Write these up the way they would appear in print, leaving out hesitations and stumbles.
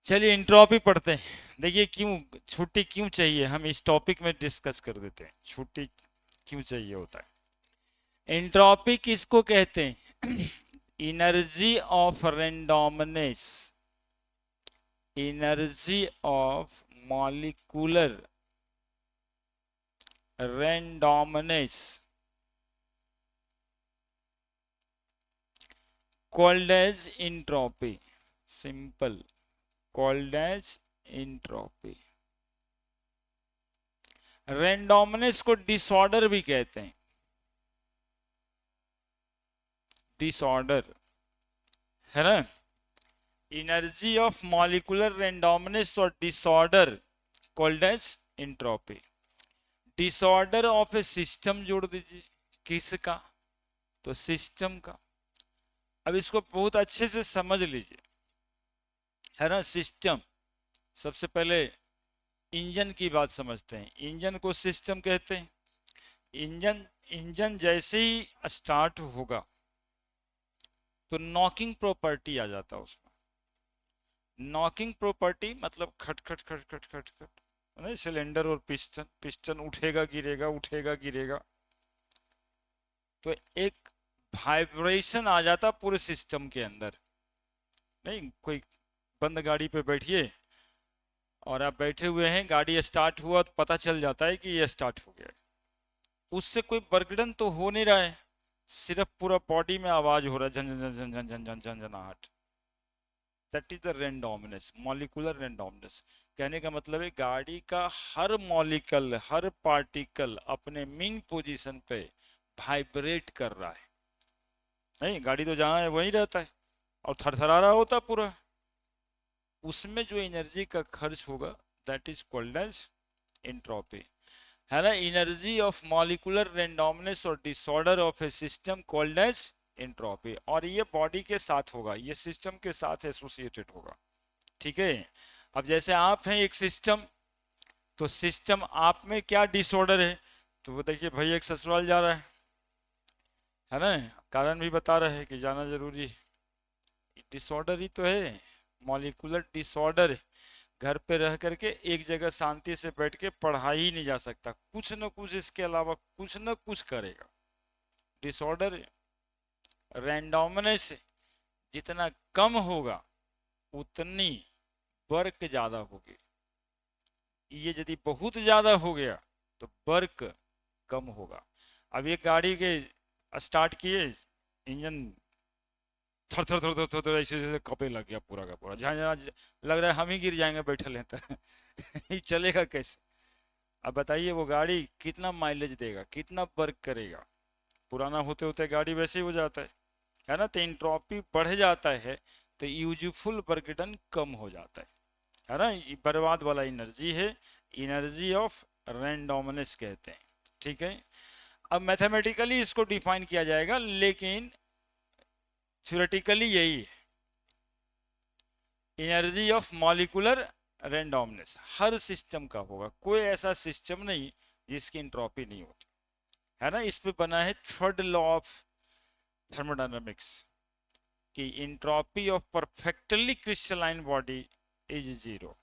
चलिए इंट्रोपी पढ़ते हैं। देखिए क्यों छुट्टी क्यों चाहिए, हम इस टॉपिक में डिस्कस कर देते हैं छुट्टी क्यों चाहिए होता है। इंट्रोपी किसको कहते हैं? Energy of randomness, energy of molecular randomness called as entropy, simple, called as entropy। Randomness को डिसऑर्डर भी कहते हैं, डिसऑर्डर, है ना। एनर्जी ऑफ मॉलिक्यूलर रेंडोमनेस और disorder called as entropy. Disorder of a system जोड़ दीजिए, किसका? तो सिस्टम का। अब इसको बहुत अच्छे से समझ लीजिए, है ना। सिस्टम, सबसे पहले इंजन की बात समझते हैं। इंजन को सिस्टम कहते हैं। इंजन इंजन जैसे ही स्टार्ट होगा तो नॉकिंग प्रॉपर्टी आ जाता है उसमें। नॉकिंग प्रॉपर्टी मतलब खट खट खट खट खट खट, नहीं, सिलेंडर और पिस्टन, पिस्टन उठेगा गिरेगा उठेगा गिरेगा, तो एक वाइब्रेशन आ जाता पूरे सिस्टम के अंदर। नहीं, कोई बंद गाड़ी पे बैठिए और आप बैठे हुए हैं, गाड़ी स्टार्ट हुआ तो पता चल जाता है कि ये स्टार्ट हो गया। उससे कोई बर्गडन तो हो नहीं रहा है, सिर्फ पूरा बॉडी में आवाज हो रहा है, झन झन झन झन झन झन झन झनाहट। That is the randomness, molecular randomness. कहने का मतलब है गाड़ी का हर मॉलिक्यूल, हर पार्टिकल अपने मीन पोजीशन पे वाइब्रेट कर रहा है। नहीं, गाड़ी तो जहां है वहीं रहता है और थरथरा रहा होता पूरा। उसमें जो एनर्जी का खर्च होगा that is called as entropy, है ना। एनर्जी ऑफ मॉलिक्यूलर रेंडोमनेस और disorder of a system called as entropy. और ये बॉडी के साथ होगा, ये सिस्टम के साथ एसोसिएटेड होगा, ठीक है। अब जैसे आप हैं एक सिस्टम, तो सिस्टम आप में क्या डिसऑर्डर है, तो वो देखिए भाई एक ससुराल जा रहा है ना, कारण भी बता रहे हैं कि जाना जरूरी है, डिसऑर्डर ही तो है, मॉलिक्यूलर डिसऑर्डर। घर पे रह करके एक जगह शांति से बैठ के पढ़ा ही नहीं जा सकता, कुछ न कुछ इसके अलावा कुछ न कुछ करेगा, डिसऑर्डर। रैंडमनेस जितना कम होगा उतनी वर्क ज्यादा होगी, ये यदि बहुत ज्यादा हो गया तो वर्क कम होगा। अब ये गाड़ी के स्टार्ट किए, इंजन थर थर थर थर थर थर ऐसे ऐसे कपे लग गया पूरा का पूरा, जहाँ जहाँ लग रहा है हम ही गिर जाएंगे बैठे हैं तो ये चलेगा कैसे? अब बताइए वो गाड़ी कितना माइलेज देगा, कितना वर्क करेगा? पुराना होते होते गाड़ी वैसे ही हो जाता है ना। तो एंट्रोपी बढ़ जाता है तो यूजफुल वर्क डन कम हो जाता है ना। ये बर्बाद वाला एनर्जी है, एनर्जी ऑफ रैंडोमनेस कहते हैं, ठीक है। अब मैथमेटिकली इसको डिफाइन किया जाएगा, लेकिन थ्योरेटिकली यही है, एनर्जी ऑफ मॉलिक्यूलर रैंडोमनेस हर सिस्टम का होगा, कोई ऐसा सिस्टम नहीं जिसकी एंट्रोपी नहीं होती, है ना। इस पे बना है थर्ड लॉ ऑफ थर्मोडायनामिक्स कि entropy of perfectly crystalline body is zero.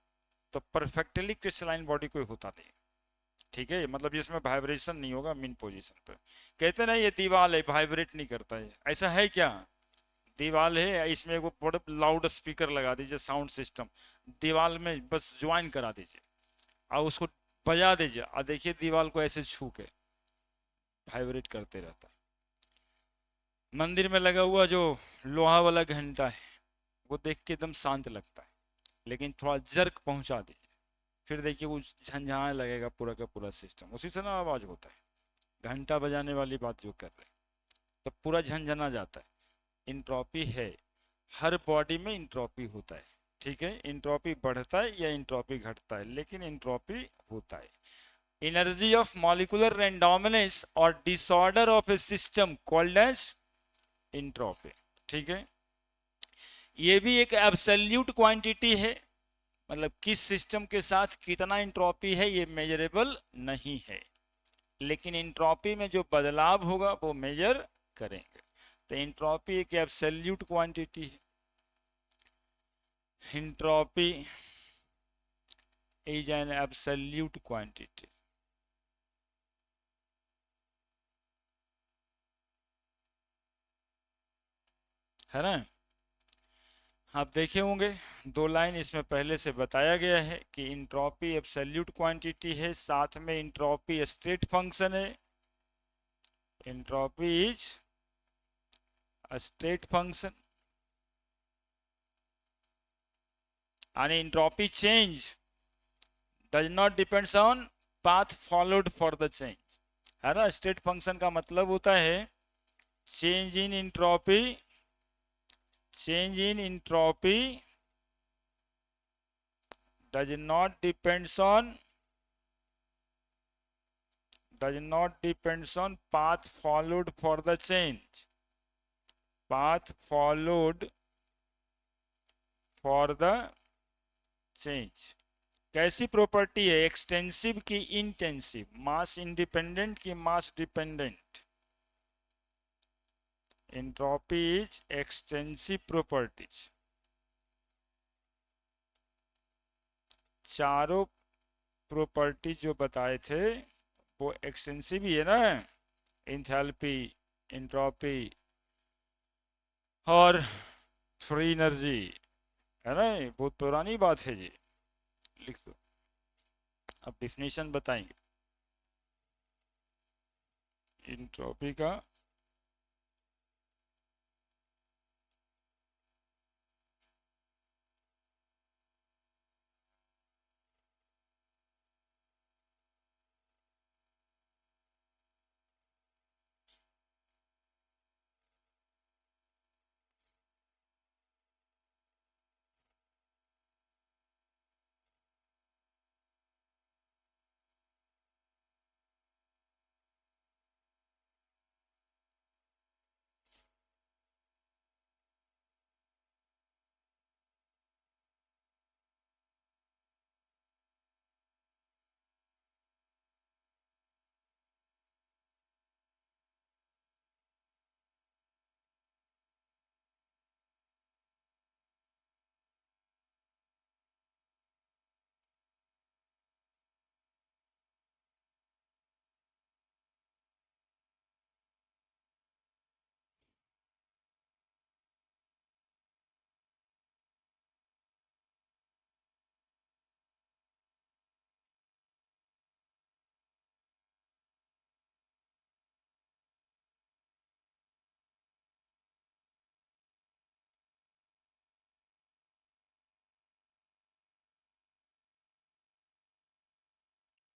तो परफेक्टली क्रिस्टलाइन बॉडी कोई होता नहीं, ठीक है, मतलब इसमें वाइब्रेशन नहीं होगा मीन पोजीशन पे। कहते ना ये दीवार है वाइब्रेट नहीं करता है, ऐसा है क्या? दीवार है, इसमें एक बड़ा लाउड स्पीकर लगा दीजिए, साउंड सिस्टम दीवार में बस ज्वाइन करा दीजिए और उसको बजा दीजिए और देखिए दीवार को ऐसे छू के वाइब्रेट करते रहता है। मंदिर में लगा हुआ जो लोहा वाला घंटा है वो देख के एकदम शांत लगता है, लेकिन थोड़ा जर्क पहुंचा दीजिए, फिर देखिए वो झंझाने लगेगा पूरा का पूरा सिस्टम, उसी से ना आवाज होता है। घंटा बजाने वाली बात जो कर रहे हैं, तब पूरा झंझना जाता है। इंट्रॉपी है, हर बॉडी में इंट्रॉपी होता है, ठीक है। इंट्रॉपी बढ़ता है या इंट्रॉपी घटता है, लेकिन इंट्रॉपी होता है। एनर्जी ऑफ मॉलिक्यूलर रैंडोमनेस और disorder of a system called as entropy, ठीक है। ये भी एक एब्सोल्यूट क्वांटिटी है, मतलब किस सिस्टम के साथ कितना इंट्रॉपी है ये मेजरेबल नहीं है, लेकिन इंट्रॉपी में जो बदलाव होगा वो मेजर करेंगे। तो इंट्रॉपी एक absolute quantity entropy is an absolute quantity. है ना? आप देखे होंगे 2 लाइन इसमें पहले से बताया गया है कि इंट्रोपी एब्सोल्यूट क्वांटिटी है, साथ में इंट्रोपी स्टेट फंक्शन है. Entropy is a state function and entropy change does not depends on path followed for the change. है ना? स्टेट फंक्शन का मतलब होता है change in entropy, change in entropy does not depends on path followed for the change. Path followed for the change. कैसी property है? Extensive की intensive, mass independent की mass dependent. Entropy is extensive properties. चारों property जो बताए थे वो extensive ही है ना. एंथैल्पी, एंट्रोपी और फ्री एनर्जी, है ना? बहुत पुरानी बात है जी. लिख दो. अब डिफिनेशन बताएंगे एंट्रोपी का.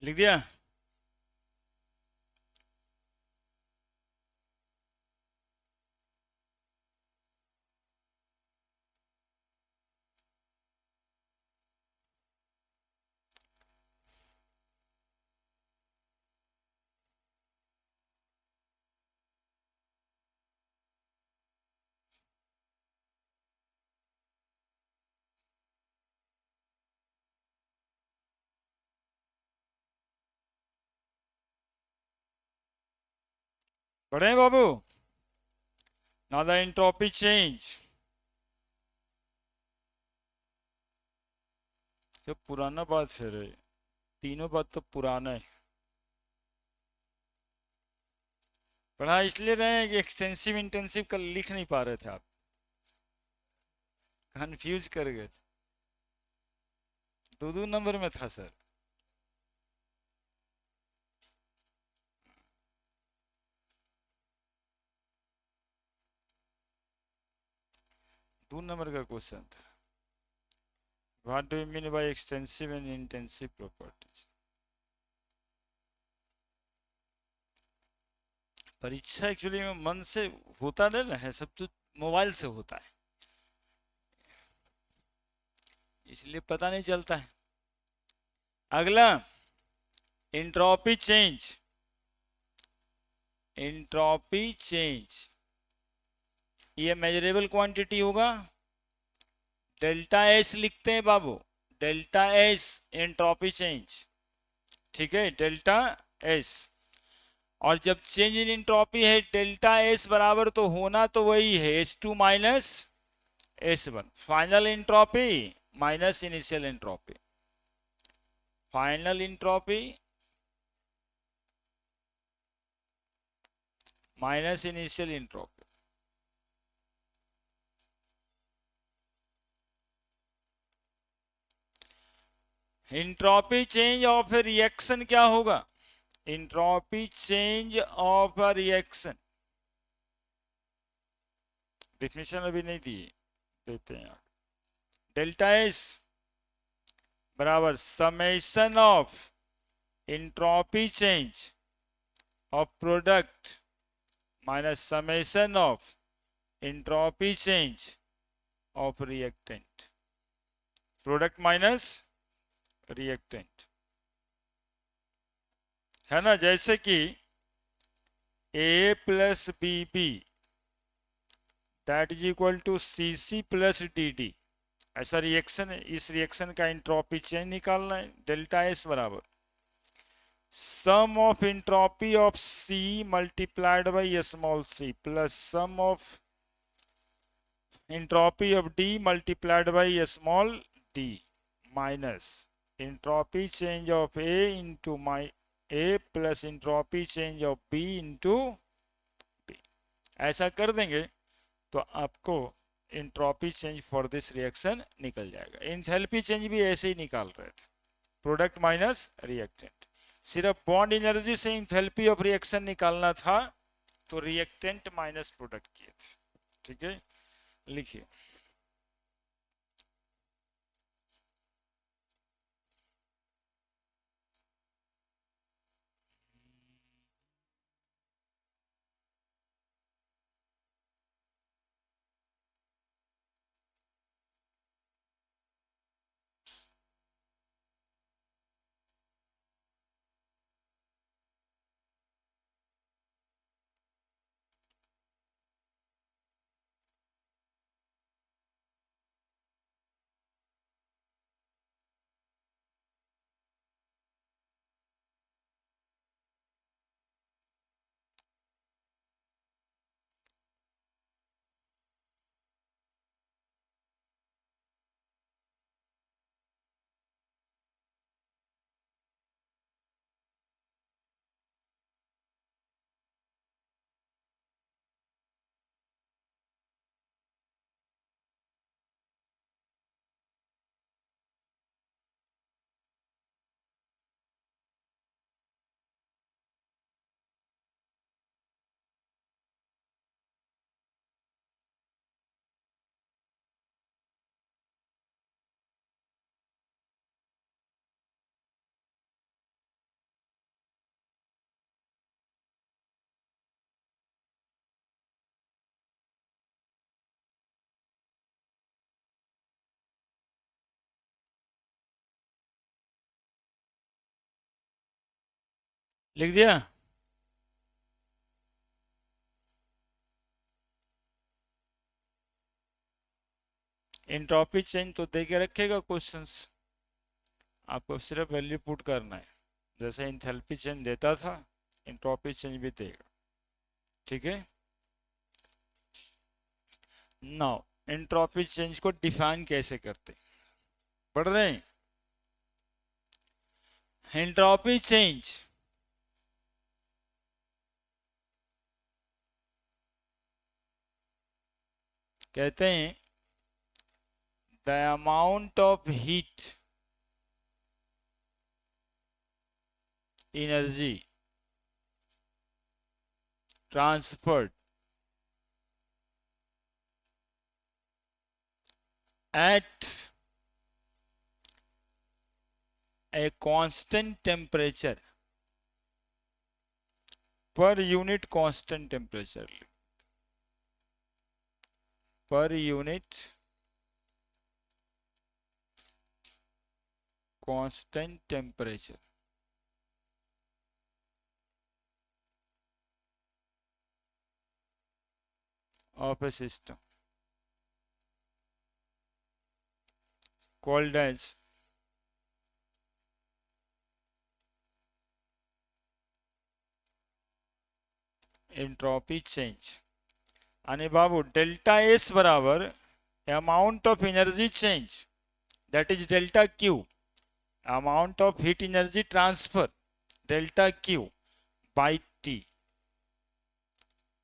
लिख दिया. पढ़े बाबू? Now the entropy change. ये पुराना बात है रे. तीनों बात तो पुराना है. पढ़ा इसलिए रहे हैं कि एक्सटेंसिव इंटेंसिव का लिख नहीं पा रहे थे आप, कंफ्यूज कर गए थे. 2 नंबर में था सर. 2 नंबर का क्वेश्चन था. What do you mean by extensive and intensive properties? परीक्षा एक्चुअली में मन से होता नहीं है, सब तो मोबाइल से होता है, इसलिए पता नहीं चलता है. अगला एंट्रोपी चेंज. एंट्रोपी चेंज ये मेजरेबल क्वांटिटी होगा. डेल्टा एस लिखते हैं बाबू, डेल्टा एस एंट्रोपी चेंज. ठीक है, डेल्टा एस. और जब चेंज इन एंट्रोपी है डेल्टा एस बराबर तो होना तो वही है S2 minus S1. Final entropy minus initial entropy, final entropy minus initial entropy. Entropy change of A reaction क्या होगा? Entropy change of a reaction, definition अभी नहीं दी, देते हैं। डेल्टा एस बराबर summation of entropy change of product minus summation of entropy change of reactant, product minus reactant, है ना। जैसे कि A plus B B that is equal to C C plus D D, ऐसा reaction है। इस reaction का entropy change निकालना है। डेल्टा एस बराबर sum of entropy of C multiplied by small C plus sum of entropy of D multiplied by small D minus entropy change of A into my A plus entropy change of B into B. ऐसा कर देंगे तो आपको entropy change for this reaction निकल जाएगा। Enthalpy change भी ऐसे ही निकाल रहे थे, प्रोडक्ट माइनस रिएक्टेंट। सिर्फ बॉन्ड एनर्जी से एंथैल्पी ऑफ रिएक्शन निकालना था, तो रिएक्टेंट माइनस प्रोडक्ट किए थे। ठीक है, लिखिए। लिख दिया। एंट्रोपी चेंज तो दे के रखेगा क्वेश्चंस, आपको सिर्फ वैल्यू पुट करना है। जैसे एंथैल्पी चेंज देता था, एंट्रोपी चेंज भी देगा। ठीक है, नाउ एंट्रोपी चेंज को डिफाइन कैसे करते, पढ़ रहे हैं। एंट्रोपी चेंज कहते हैं the amount of heat energy transferred at a constant temperature per unit constant temperature, per unit constant temperature of a system called as entropy change. आणि बाबू delta S बराबर amount of energy change, that is delta Q, amount of heat energy transfer, delta Q by T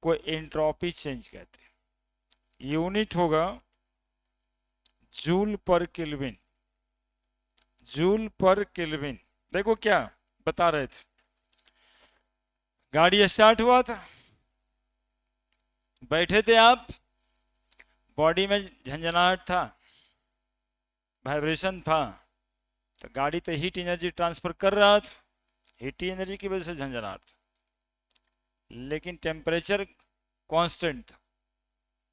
को entropy change कहते हैं। Unit होगा joule पर kelvin, joule पर kelvin. देखो क्या बता रहे थे, गाड़ी स्टार्ट हुआ था, बैठे थे आप, बॉडी में झंझनाहट था, वाइब्रेशन था, तो गाड़ी तो हीट एनर्जी ट्रांसफर कर रहा था, हीट एनर्जी की वजह से झंझनाहट था, लेकिन टेम्परेचर कांस्टेंट था,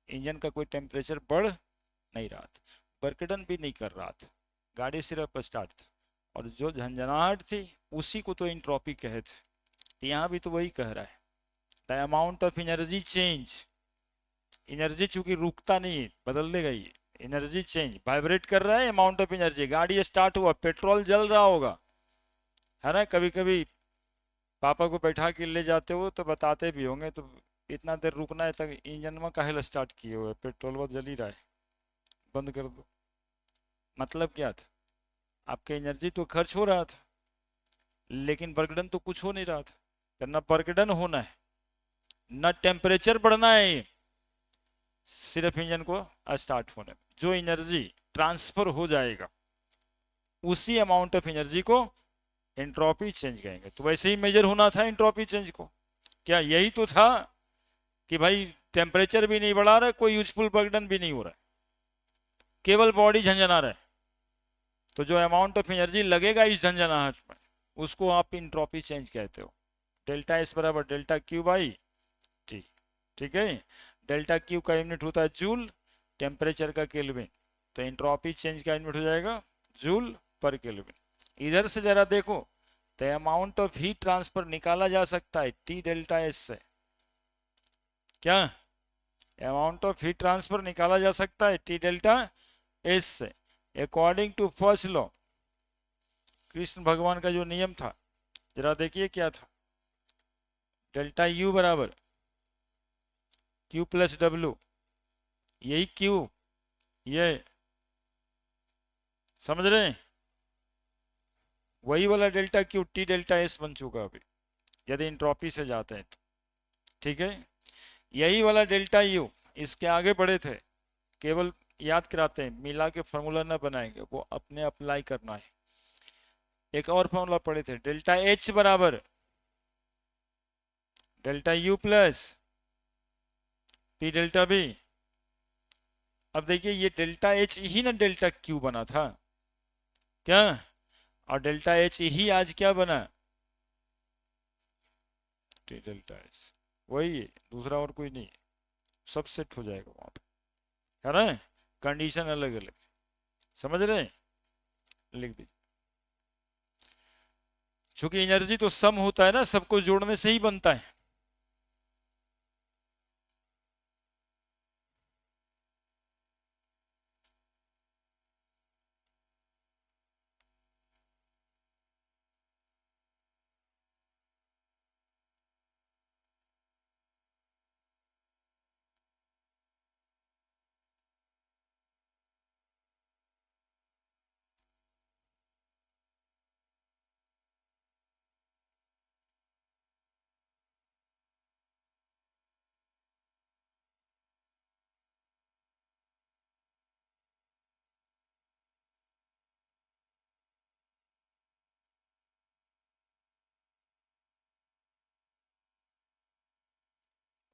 इंजन का कोई टेम्परेचर बढ़ नहीं रहा था, बर्कडन भी नहीं कर रहा था, गाड़ी सिर्फ स्टार्ट था, और जो झंझनाहट थी उसी को तो एंट्रोपी कहे थे। तो यहाँ भी तो वही कह रहा है, the amount of energy change, energy चूंकि रुकता नहीं है, बदल देगा ये, एनर्जी चेंज, वाइब्रेट कर रहा है अमाउंट ऑफ एनर्जी। गाड़ी स्टार्ट हुआ, पेट्रोल जल रहा होगा, है ना, कभी कभी पापा को बैठा के ले जाते हो तो बताते भी होंगे, तो इतना देर रुकना है तक इंजन में काहे स्टार्ट किए हुए, पेट्रोल वो जल ही रहा है, बंद कर दो। मतलब क्या था, आपके एनर्जी तो खर्च हो रहा था, लेकिन बर्कडन तो कुछ हो नहीं रहा था, ना बर्कडन होना है ना टेम्परेचर बढ़ना है, सिर्फ इंजन को स्टार्ट होने में जो एनर्जी ट्रांसफर हो जाएगा उसी अमाउंट ऑफ एनर्जी को एंट्रोपी चेंज कहेंगे। तो वैसे ही मेजर होना था एंट्रोपी चेंज को, क्या यही तो था कि भाई टेम्परेचर भी नहीं बढ़ा रहा, कोई यूजफुल बर्डन भी नहीं हो रहा है, केवल बॉडी झंझना रहा है, तो जो अमाउंट ऑफ एनर्जी लगेगा इस झंझनाहट में उसको आप एंट्रोपी चेंज कहते हो। डेल्टा एस बराबर डेल्टा क्यू बाई टी, ठीक है। डेल्टा क्यू का यूनिट होता है जूल, टेम्परेचर का केल्विन, तो एंट्रोपी चेंज का यूनिट हो जाएगा जूल पर केल्विन। इधर से जरा देखो, तो अमाउंट ऑफ हीट ट्रांसफर निकाला जा सकता है टी डेल्टा एस से, क्या अमाउंट ऑफ हीट ट्रांसफर निकाला जा सकता है टी डेल्टा एस से, according to first law, Krishna भगवान का जो नियम था, जरा देखिए क्या था, डेल्टा यू बराबर क्यू प्लस डब्ल्यू, यही क्यू, ये समझ रहे हैं, वही वाला delta Q T delta S बन चुका अभी, यदि इंट्रोपी से जाते हैं तो, ठीक है। यही वाला डेल्टा यू इसके आगे बढ़े थे, केवल याद कराते हैं, मिला के फॉर्मूला ना बनाएंगे, वो अपने अप्लाई करना है। एक और फॉर्मूला पढ़े थे, डेल्टा एच बराबर delta U plus P delta B. अब देखिए ये डेल्टा एच ही ना डेल्टा क्यू बना था, क्या, और डेल्टा एच ही आज क्या बना, टी डेल्टा एच, वही है, दूसरा और कोई नहीं, सब सेट हो जाएगा वहां पे, है ना, कंडीशन अलग अलग, समझ रहे हैं, लिख दीजिए। चूंकि एनर्जी तो सम होता है ना, सबको जोड़ने से ही बनता है।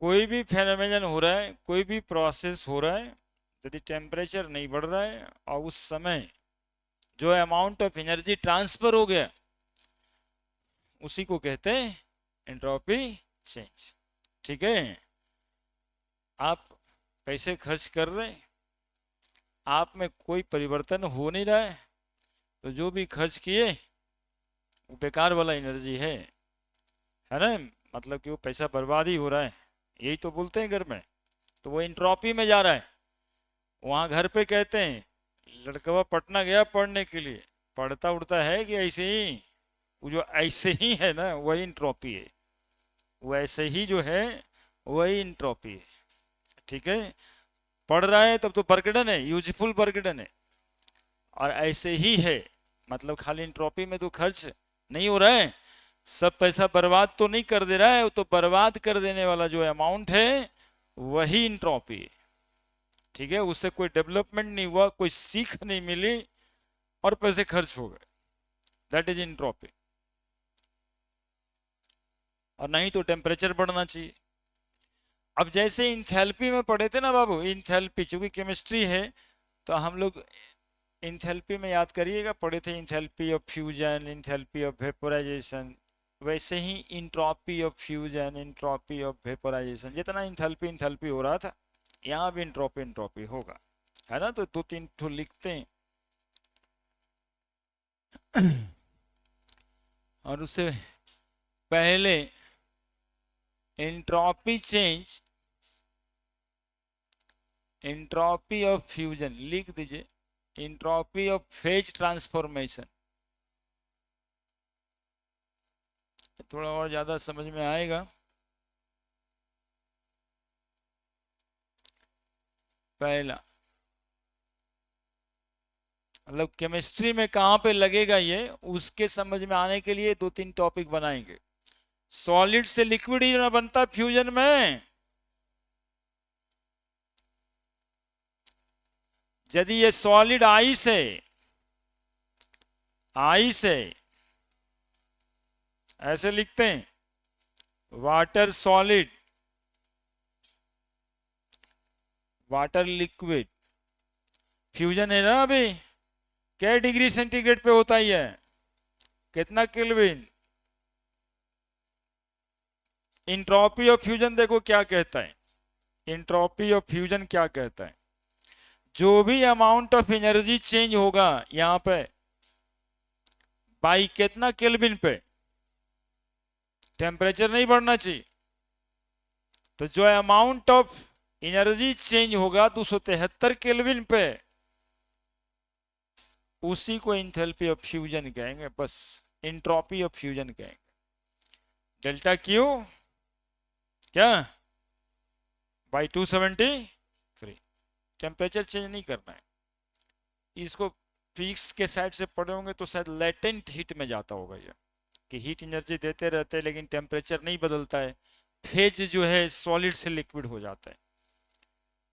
कोई भी फेनोमेनन हो रहा है, कोई भी प्रोसेस हो रहा है, यदि टेम्परेचर नहीं बढ़ रहा है और उस समय जो अमाउंट ऑफ एनर्जी ट्रांसफर हो गया उसी को कहते हैं एंट्रोपी चेंज, ठीक है। आप पैसे खर्च कर रहे हैं, आप में कोई परिवर्तन हो नहीं रहा है, तो जो भी खर्च किए वो बेकार वाला एनर्जी है ना, मतलब कि वो पैसा बर्बाद ही हो रहा है, यही तो बोलते हैं घर में, तो वो एंट्रोपी में जा रहा है। वहाँ घर पे कहते हैं लड़का पटना गया पढ़ने के लिए, पढ़ता उड़ता है कि ऐसे ही, वो जो ऐसे ही है ना वही एंट्रोपी है, वैसे ही जो है वही एंट्रोपी है, ठीक है। पढ़ रहा है तब तो बर्कडन है, यूजफुल बर्कडन है, और ऐसे ही है, मतलब खाली इंट्रोपी में तो खर्च नहीं हो रहा है, सब पैसा बर्बाद तो नहीं कर दे रहा है, वो तो बर्बाद कर देने वाला जो अमाउंट है वही इंट्रोपी है। ठीक है, उससे कोई डेवलपमेंट नहीं हुआ, कोई सीख नहीं मिली और पैसे खर्च हो गए, दैट इज इंट्रोपी। और नहीं तो टेम्परेचर बढ़ना चाहिए। अब जैसे इंथैल्पी में पढ़े थे ना बाबू, इंथैल्पी चूंकि केमिस्ट्री है तो हम लोग इंथैल्पी में याद करिएगा पढ़े थे, enthalpy of fusion, enthalpy of vaporisation. वैसे ही entropy of fusion, entropy of vaporisation, जितना इंथैल्पी इंथैल्पी हो रहा था यहाँ भी इंट्रोपी इंट्रोपी होगा, है ना। तो दो तीन ठो लिखते हैं और उससे पहले entropy change, entropy of fusion लिख दीजिए, एंट्रोपी ऑफ फेज ट्रांसफॉर्मेशन, थोड़ा और ज्यादा समझ में आएगा। पहला मतलब केमिस्ट्री में कहां पे लगेगा ये, उसके समझ में आने के लिए दो तीन टॉपिक बनाएंगे। सॉलिड से लिक्विड ही ना बनता फ्यूजन में, यदि ये सॉलिड आइस है, आइस है, ऐसे लिखते हैं water solid, water liquid, fusion है ना अभी, क्या डिग्री सेंटीग्रेड पे होता ही है, कितना केल्विन। इंट्रोपी ऑफ फ्यूजन देखो क्या कहता है, इंट्रोपी ऑफ फ्यूजन क्या कहता है, जो भी अमाउंट ऑफ एनर्जी चेंज होगा यहां पे बाई कितना केल्विन पे, टेम्परेचर नहीं बढ़ना चाहिए, तो जो अमाउंट ऑफ एनर्जी चेंज होगा 273 केल्विन पे, उसी को इंथैल्पी ऑफ फ्यूजन कहेंगे, बस इंट्रोपी ऑफ फ्यूजन कहेंगे। डेल्टा क्यू क्या बाई 273, टेम्परेचर चेंज नहीं करना है। इसको फिजिक्स के साइड से पढ़े होंगे तो शायद लेटेंट हीट में जाता होगा ये, कि हीट एनर्जी देते रहते हैं लेकिन टेम्परेचर नहीं बदलता है, फेज जो है सॉलिड से लिक्विड हो जाता है।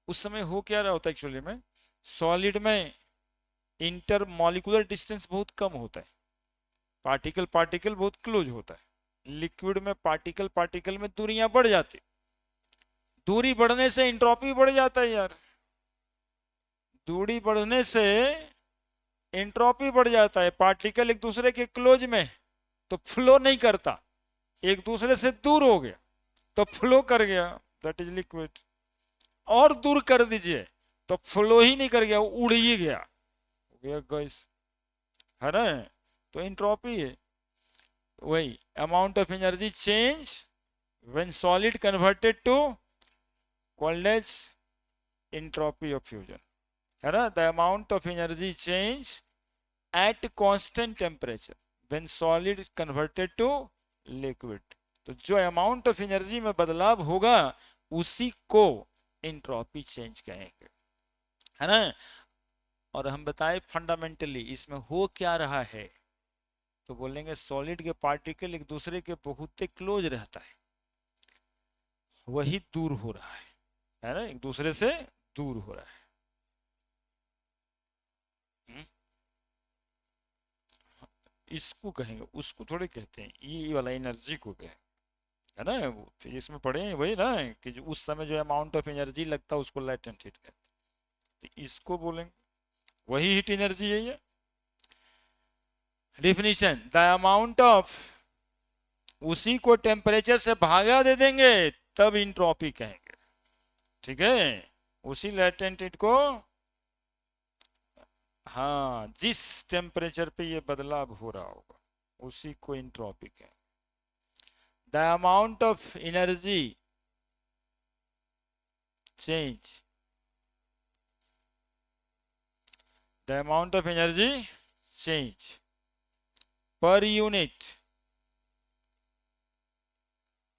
उस समय हो क्या रहा होता है एक्चुअली में, सॉलिड में इंटर मॉलिक्यूलर डिस्टेंस बहुत कम होता है, पार्टिकल पार्टिकल बहुत क्लोज होता है, लिक्विड में पार्टिकल पार्टिकल में दूरियां बढ़ जाती, दूरी बढ़ने से इंट्रोपी बढ़ जाता है यार, दूरी बढ़ने से एंट्रोपी बढ़ जाता है, पार्टिकल एक दूसरे के क्लोज में तो फ्लो नहीं करता, एक दूसरे से दूर हो गया तो फ्लो कर गया, दैट इज लिक्विड। और दूर कर दीजिए तो फ्लो ही नहीं कर गया, उड़ ही गया, हो गया गैस, है ना। तो एंट्रोपी है वही amount of energy change when solid converted to called as entropy of fusion, है ना। The amount of energy change at constant temperature when solid converted to liquid, तो जो अमाउंट ऑफ एनर्जी में बदलाव होगा उसी को एंट्रोपी चेंज कहेंगे, है ना। और हम बताए फंडामेंटली इसमें हो क्या रहा है, तो बोलेंगे सॉलिड के पार्टिकल एक दूसरे के बहुत क्लोज रहता है, वही दूर हो रहा है ना, एक दूसरे से दूर हो रहा है। इसको कहेंगे, उसको थोड़े कहते हैं, ये वाला एनर्जी को कहें, है ना। फिजिक्स में पढ़े हैं वही ना, कि जो उस समय जो अमाउंट ऑफ एनर्जी लगता है उसको लेटेंट हीट कहते हैं, तो इसको बोलेंगे वही हीट एनर्जी है ये। डिफिनीशन, द अमाउंट ऑफ, उसी को टेम्परेचर से भागा दे देंगे तब इंट्रोपी कहेंगे, ठीक है, उसी लेटेंट हीट को, हाँ जिस टेम्परेचर पे ये बदलाव हो रहा होगा उसी को इंट्रोपी कहेंगे। The amount of energy change, the amount of energy change per unit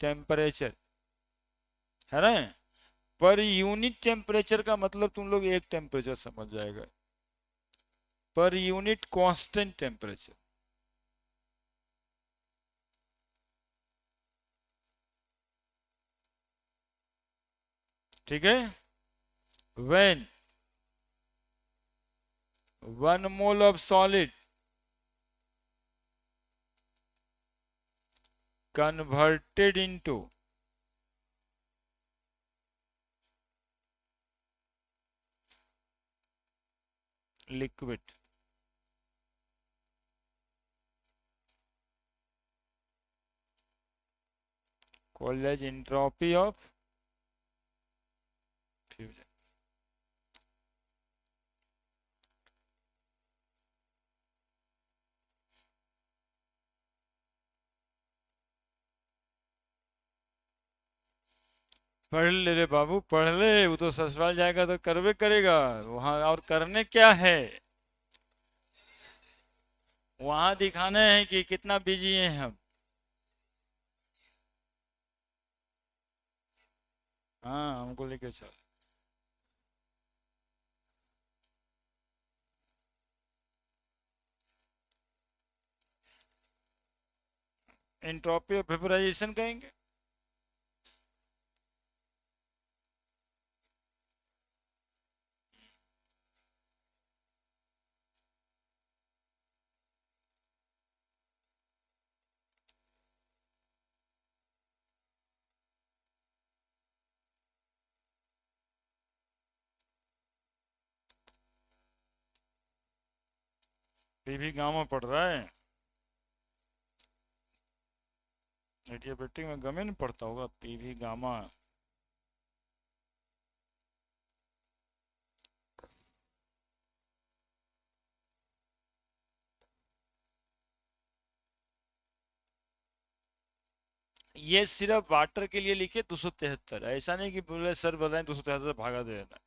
temperature, है ना। पर यूनिट टेम्परेचर का मतलब तुम लोग एक टेम्परेचर समझ जाएगा, पर यूनिट कांस्टेंट टेम्परेचर। ठीक है। when 1 mole of solid converted into liquid called as entropy of fusion। पढ़ ले रे बाबू, पढ़ ले, वो तो ससुराल जाएगा तो करवे करेगा वहां। और करने क्या है, वहां दिखाना है कि कितना बिजी हैं हम। हाँ, हमको लेके चल। एंट्रोपी ऑफ वेपराइजेशन कहेंगे। पीवी गामा पढ़ रहा है, एडियाबेटिक में गमे नहीं पढ़ता होगा पीवी गामा। ये सिर्फ वाटर के लिए लिखे 273, ऐसा नहीं कि बोले सर बताएं 273 भागा देना,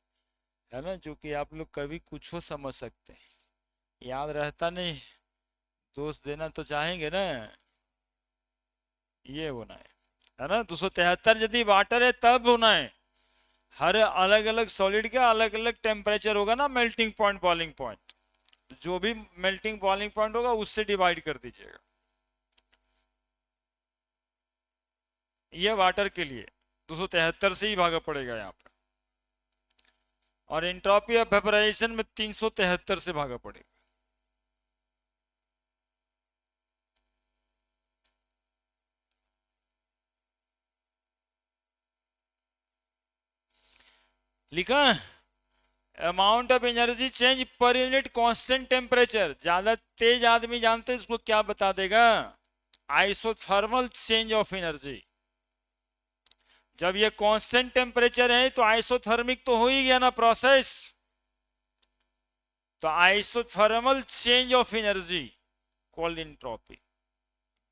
है ना, क्योंकि आप लोग कभी कुछ हो समझ सकते हैं, याद रहता नहीं। दोस्त देना तो चाहेंगे ना, ये होना है ना। 273 यदि वाटर है तब होना है। हर अलग अलग सॉलिड का अलग अलग टेम्परेचर होगा ना, मेल्टिंग पॉइंट बॉइलिंग पॉइंट, जो भी मेल्टिंग बॉइलिंग पॉइंट होगा उससे डिवाइड कर दीजिएगा। ये वाटर के लिए 273 से ही भागा पड़ेगा यहाँ पे, और एंट्रोपी ऑफ वेपराइजेशन में 373 से भागा पड़ेगा। लिखा amount of energy change per unit constant temperature. ज्यादा तेज आदमी जानते हैं इसको क्या बता देगा, आइसोथर्मल चेंज ऑफ एनर्जी। जब ये कांस्टेंट टेम्परेचर है तो आइसोथर्मिक तो हो ही गया ना प्रोसेस, तो isothermal change of energy called entropy.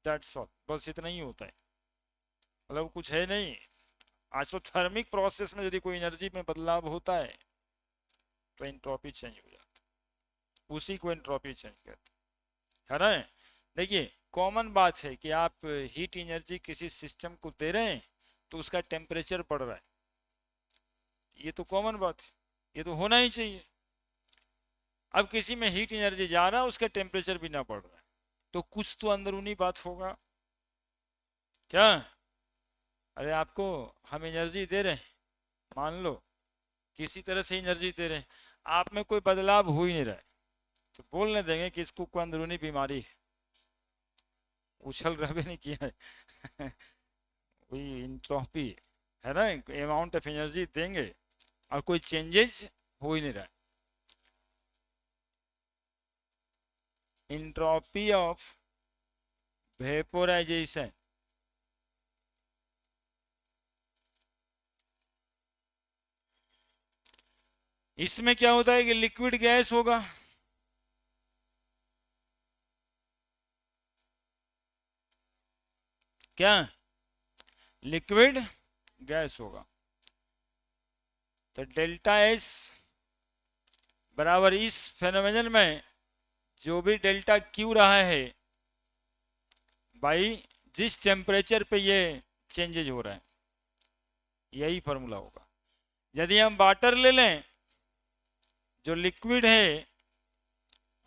That's all, बस इतना ही होता है, मतलब कुछ है नहीं। आइसोथर्मिक प्रोसेस में यदि कोई एनर्जी में बदलाव होता है तो एंट्रोपी चेंज हो जाता है, उसी को एंट्रोपी चेंज कहते हैं, है ना। देखिए कॉमन बात है कि आप हीट एनर्जी किसी सिस्टम को दे रहे हैं तो उसका टेम्परेचर बढ़ रहा है, ये तो कॉमन बात है, ये तो होना ही चाहिए। अब किसी में हीट एनर्जी जा रहा है, उसका टेम्परेचर भी ना बढ़ रहा है, तो कुछ तो अंदरूनी बात होगा क्या। अरे आपको हम एनर्जी दे रहे हैं, मान लो किसी तरह से एनर्जी दे रहे हैं, आप में कोई बदलाव हो ही नहीं रहा है, तो बोलने देंगे कि इसको कोई अंदरूनी बीमारी है, उछल रहे नहीं किया है वही इंट्रोपी है ना। अमाउंट ऑफ एनर्जी देंगे और कोई चेंजेस हो ही नहीं रहा है। इंट्रोपी ऑफ वेपोराइजेशन, इसमें क्या होता है कि लिक्विड गैस होगा, क्या लिक्विड गैस होगा, तो डेल्टा एस बराबर इस फेनोमेनन में जो भी डेल्टा क्यू रहा है भाई, जिस टेम्परेचर पे ये चेंजेज हो रहा है, यही फॉर्मूला होगा। यदि हम वाटर ले लें जो लिक्विड है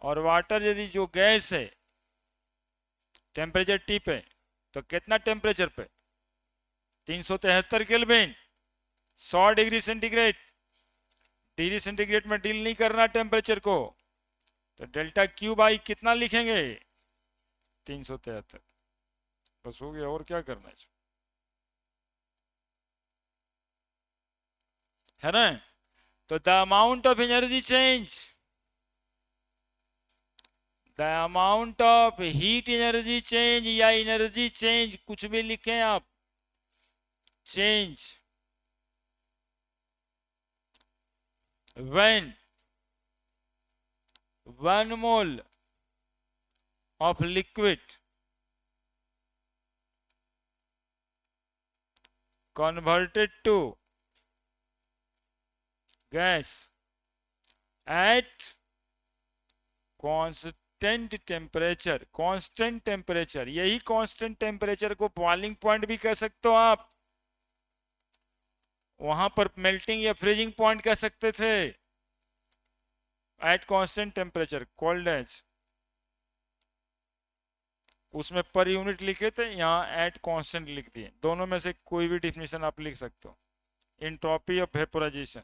और वाटर यदि जो गैस है टेम्परेचर टी पे, तो कितना टेम्परेचर पे? 373 kelvin, 100 degree centigrade. Degree centigrade में डील नहीं करना टेम्परेचर को, तो डेल्टा क्यू बाई कितना लिखेंगे? 373। बस हो गया, और क्या करना है ना? तो the amount of energy change, the amount of heat energy change या एनर्जी चेंज, कुछ भी लिखें आप, change when 1 mole of liquid converted to gas at constant temperature। constant temperature, यही constant temperature को बॉइलिंग पॉइंट भी कह सकते हो आप, वहां पर मेल्टिंग या फ्रीजिंग पॉइंट कह सकते थे। At constant temperature called as, उसमें पर यूनिट लिखे थे, यहाँ एट कांस्टेंट लिख दिए। दोनों में से कोई भी डिफिनेशन आप लिख सकते हो। एंट्रोपी ऑफ वेपोराइजेशन,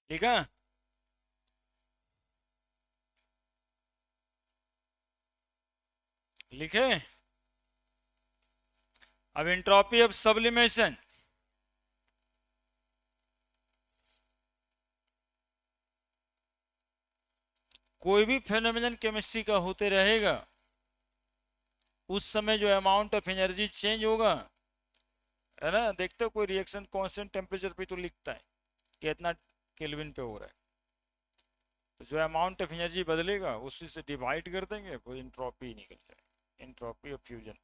ठीक है? लिखे? अब एंट्रोपी ऑफ सब्लिमेशन, कोई भी फेनोमेनन केमिस्ट्री का होते रहेगा, उस समय जो अमाउंट ऑफ एनर्जी चेंज होगा, है ना, देखते हो कोई रिएक्शन कांस्टेंट टेम्परेचर पे तो लिखता है कि इतना केल्विन पे हो रहा है, तो जो अमाउंट ऑफ एनर्जी बदलेगा उसी से डिवाइड कर देंगे, वो एंट्रोपी निकल जाए। Entropy of fusion,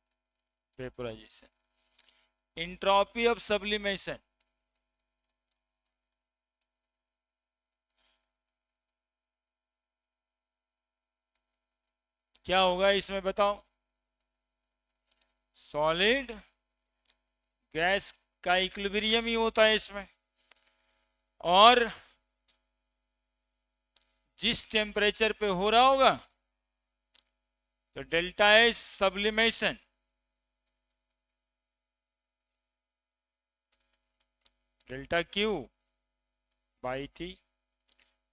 vaporisation. Entropy of sublimation, क्या होगा इसमें बताओ? सॉलिड गैस का इक्विलिब्रियम ही होता है इसमें, और जिस टेम्परेचर पे हो रहा होगा, तो delta S sublimation, delta Q by T.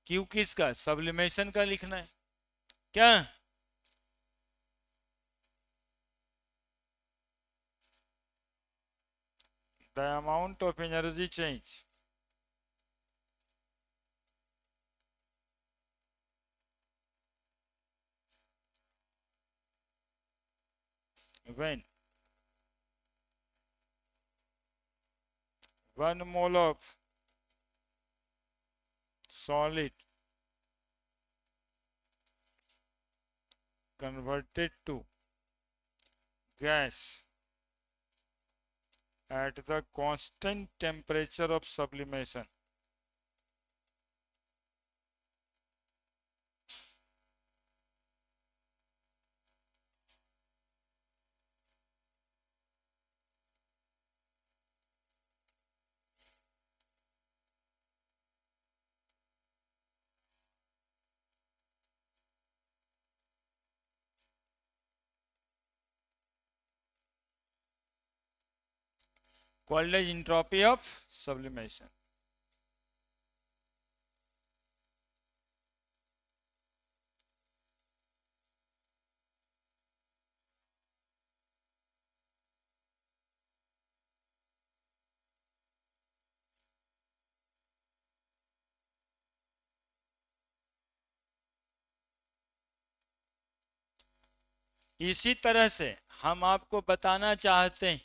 Q किसका? सब्लिमेशन का लिखना है क्या? The amount of energy change when 1 mole of solid converted to gas at the constant temperature of sublimation. Called as entropy of sublimation. इसी तरह से हम आपको बताना चाहते हैं,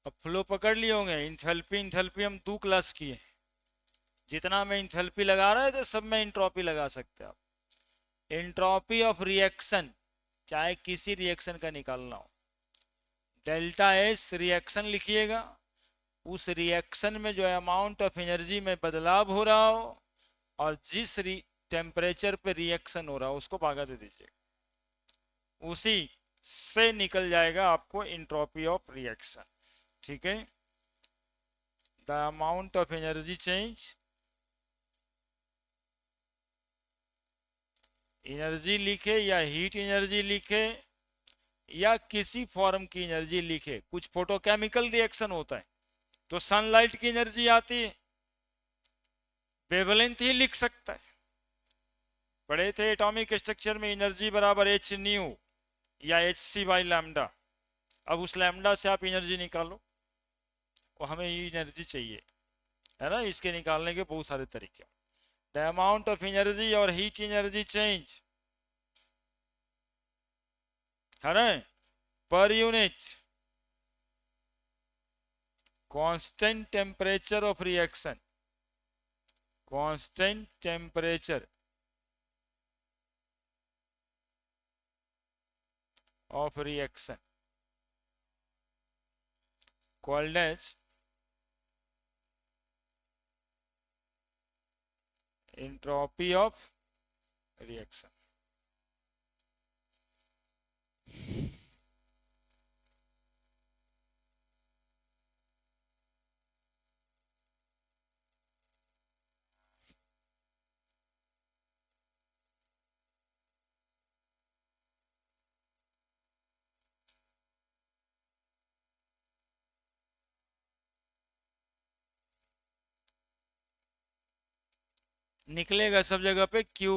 अब फ्लो पकड़ लिए होंगे, इंथैल्पी हम 2 क्लास किए, जितना में इंथैल्पी लगा रहे थे सब में इंट्रोपी लगा सकते हैं आप। एंट्रोपी ऑफ रिएक्शन, चाहे किसी रिएक्शन का निकालना हो, डेल्टा एस रिएक्शन लिखिएगा, उस रिएक्शन में जो अमाउंट ऑफ एनर्जी में बदलाव हो रहा हो और जिस टेम्परेचर पे रिएक्शन हो रहा हो उसको भागा दे दीजिए, उसी से निकल जाएगा आपको एंट्रोपी ऑफ रिएक्शन। ठीक है, the amount of energy change, energy लिखे या हीट एनर्जी लिखे या किसी फॉर्म की एनर्जी लिखे, कुछ फोटोकेमिकल रिएक्शन होता है तो सनलाइट की एनर्जी आती है, वेवलेंथ ही लिख सकता है। पढ़े थे एटॉमिक स्ट्रक्चर में एनर्जी बराबर एच न्यू या एच सी बाई लैम्डा। अब उस लैम्डा से आप एनर्जी निकालो, और हमें ये एनर्जी चाहिए, है ना। इसके निकालने के बहुत सारे तरीके। द अमाउंट ऑफ एनर्जी और हीट एनर्जी चेंज, है ना, per unit constant temperature of reaction, constant temperature of reaction called as entropy of reaction. निकलेगा सब जगह पे Q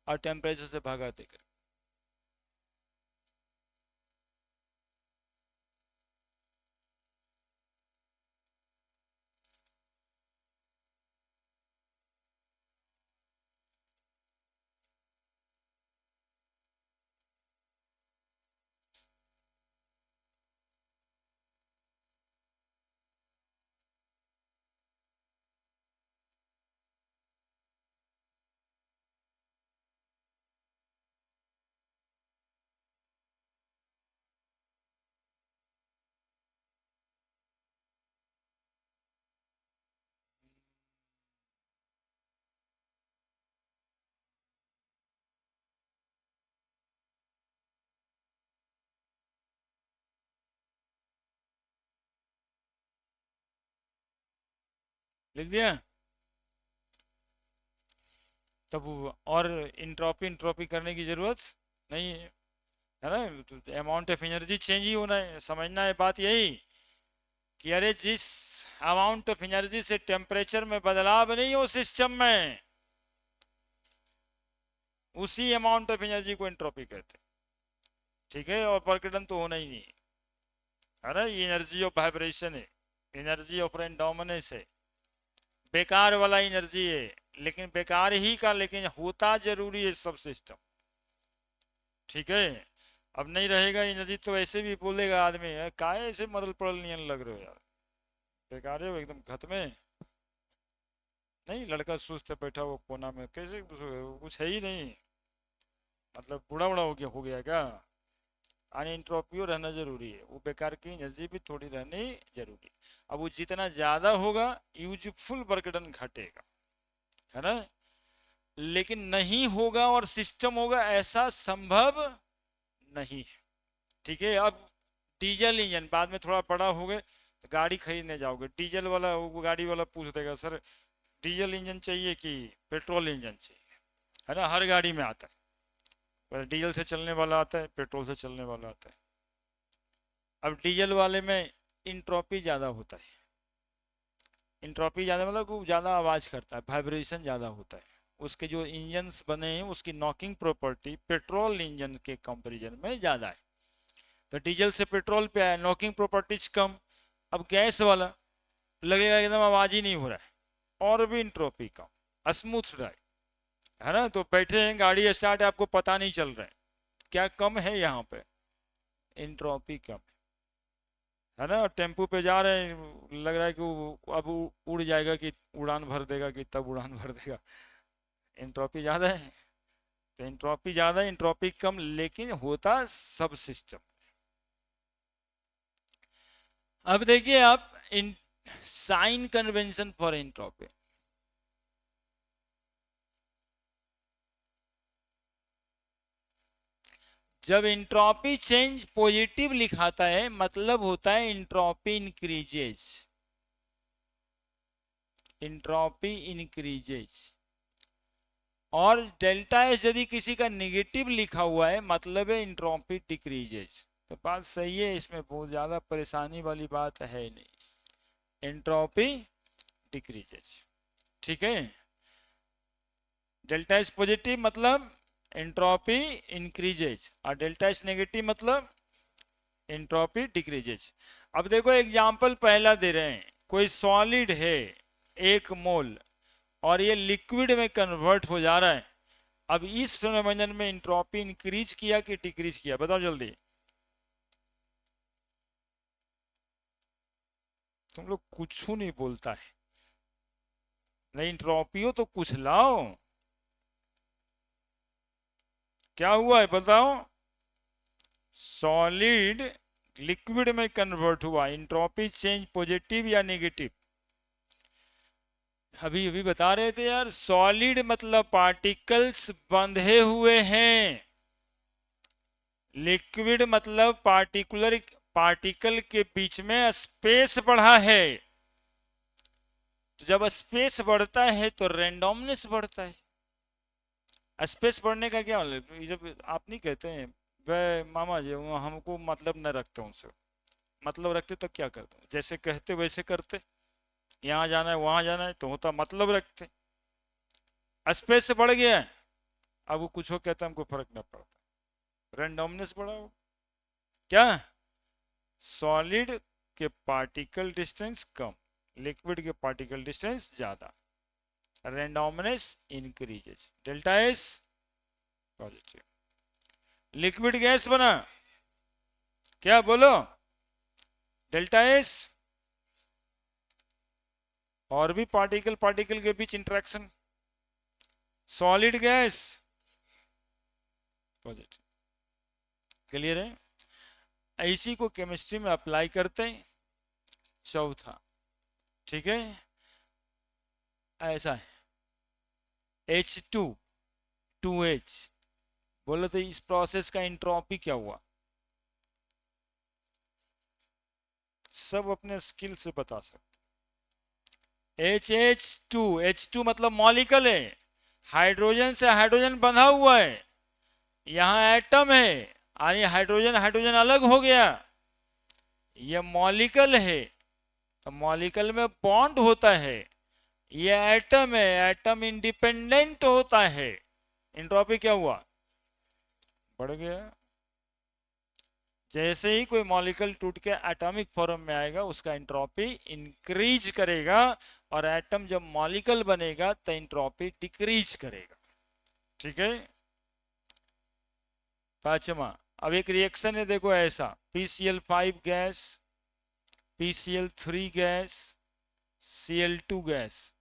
और टेम्परेचर से भागा देकर। लिख दिया। तब और इंट्रोपी इंट्रोपी करने की जरूरत नहीं है, है ना। अमाउंट ऑफ एनर्जी चेंज ही होना है, समझना है बात यही कि अरे जिस अमाउंट ऑफ एनर्जी से टेम्परेचर में बदलाव नहीं हो सिस्टम में, उसी अमाउंट ऑफ एनर्जी को एंट्रोपी कहते हैं। ठीक है, और परकटन तो होना ही नहीं है ना। ये एनर्जी ऑफ वाइब्रेशन है, एनर्जी ऑफ रेंडोमिनेस है, बेकार वाला एनर्जी है, लेकिन बेकार ही का, लेकिन होता जरूरी है सब सिस्टम। ठीक है, अब नहीं रहेगा एनर्जी तो ऐसे भी बोलेगा आदमी, काहे ऐसे मरल पड़ल नियन लग रहे हो यार, बेकार है एकदम खत में। नहीं, लड़का सुस्त बैठा वो कोना में, कैसे कुछ है ही नहीं। मतलब बूढ़ा बूढ़ा हो गया क्या? अनइंट्रोपियो रहना जरूरी है, वो बेकार की एनर्जी भी थोड़ी रहनी जरूरी है। अब वो जितना ज्यादा होगा यूजफुल वर्क डन घटेगा, है ना। लेकिन नहीं होगा और सिस्टम होगा ऐसा संभव नहीं है। ठीक है। अब डीजल इंजन बाद में थोड़ा बड़ा हो गए, गाड़ी खरीदने जाओगे डीजल वाला, वो गाड़ी वाला पूछ देगा सर डीजल इंजन चाहिए कि पेट्रोल इंजन चाहिए, है ना। हर गाड़ी में आता है, पर डीजल से चलने वाला आता है, पेट्रोल से चलने वाला आता है। अब डीजल वाले में इंट्रोपी ज़्यादा होता है। इंट्रोपी ज़्यादा मतलब वो ज़्यादा आवाज़ करता है, वाइब्रेशन ज़्यादा होता है। उसके जो इंजन्स बने हैं उसकी नॉकिंग प्रॉपर्टी पेट्रोल इंजन के कंपैरिजन में ज़्यादा है। तो डीजल से पेट्रोल पे आया, नॉकिंग प्रॉपर्टीज कम। अब गैस वाला लगेगा एकदम आवाज़ ही नहीं हो रहा है, और भी इंट्रोपी कम, स्मूथ ड्राइव, है ना। तो बैठे हैं गाड़ी स्टार्ट है, आपको पता नहीं चल रहा है क्या कम है यहाँ पे, इंट्रोपी कम है ना। टेम्पो पे जा रहे हैं, लग रहा है कि वो अब उड़ जाएगा कि उड़ान भर देगा कि तब उड़ान भर देगा, इंट्रोपी ज़्यादा है। तो इंट्रोपी ज़्यादा, इंट्रोपी कम, लेकिन होता सब सिस्टम। अब देखिए आप इन साइन कन्वेंशन फॉर इंट्रोपी। जब इंट्रोपी चेंज पॉजिटिव लिखाता है मतलब होता है इंट्रोपी इंक्रीजेज, इंट्रोपी इंक्रीजेज। और डेल्टा एस यदि किसी का निगेटिव लिखा हुआ है मतलब है इंट्रोपी डिक्रीजेज। तो बात सही है, इसमें बहुत ज्यादा परेशानी वाली बात है नहीं, एंट्रोपी डिक्रीजेज। ठीक है। डेल्टा एस पॉजिटिव मतलब एंट्रोपी इंक्रीजेज, और डेल्टा एस नेगेटिव मतलब एंट्रोपी डिक्रीजेज। अब देखो एग्जांपल पहला दे रहे हैं, कोई सॉलिड है 1 मोल और ये लिक्विड में कन्वर्ट हो जा रहा है। अब इस फेनोमेनन में इंट्रोपी इंक्रीज किया कि डिक्रीज किया, बताओ जल्दी। तुम लोग कुछ नहीं बोलता है, नहीं इंट्रोपी हो तो कुछ लाओ, क्या हुआ है बताओ। सॉलिड लिक्विड में कन्वर्ट हुआ, इंट्रोपी चेंज पॉजिटिव या नेगेटिव? अभी अभी बता रहे थे यार, सॉलिड मतलब पार्टिकल्स बंधे हुए हैं, लिक्विड मतलब पार्टिकल के बीच में स्पेस बढ़ा है। तो जब स्पेस बढ़ता है तो रेंडोमनेस बढ़ता है। स्पेस बढ़ने का क्या मतलब, जब आप नहीं कहते हैं वे मामा जी वो हमको मतलब न रखते उनसे, मतलब रखते तो क्या करते, जैसे कहते वैसे करते, यहाँ जाना है वहां जाना है तो होता मतलब रखते। स्पेस से बढ़ गया है, अब वो कुछ हो कहता है हमको फर्क न पड़ता, रेंडोमनेस बढ़ा हो। क्या, सॉलिड के पार्टिकल डिस्टेंस कम, लिक्विड के पार्टिकल डिस्टेंस ज्यादा, randomness increases, delta S positive. Liquid gas बना, क्या बोलो, डेल्टा एस, और भी पार्टिकल पार्टिकल के बीच interaction, solid gas positive. Clear है। इसी को केमिस्ट्री में अप्लाई करते हैं। चौथा, ठीक है, ऐसा है H2 बोलो तो इस प्रोसेस का इंट्रोपी क्या हुआ, सब अपने स्किल से बता सकते। H2 मतलब मॉलिक्यूल है, हाइड्रोजन से हाइड्रोजन बंधा हुआ है, यहां एटम है और ये हाइड्रोजन हाइड्रोजन अलग हो गया, ये मॉलिक्यूल है। तो मॉलिक्यूल में बॉन्ड होता है, ये एटम है, एटम इंडिपेंडेंट होता है, एंट्रोपी क्या हुआ, बढ़ गया। जैसे ही कोई मॉलिक्यूल टूट के एटॉमिक फॉर्म में आएगा उसका एंट्रोपी इंक्रीज करेगा, और एटम जब मॉलिक्यूल बनेगा तो एंट्रोपी डिक्रीज करेगा। ठीक है। पांचवा, अब एक रिएक्शन है देखो ऐसा, PCl5 gas, PCl3 gas, Cl2 gas.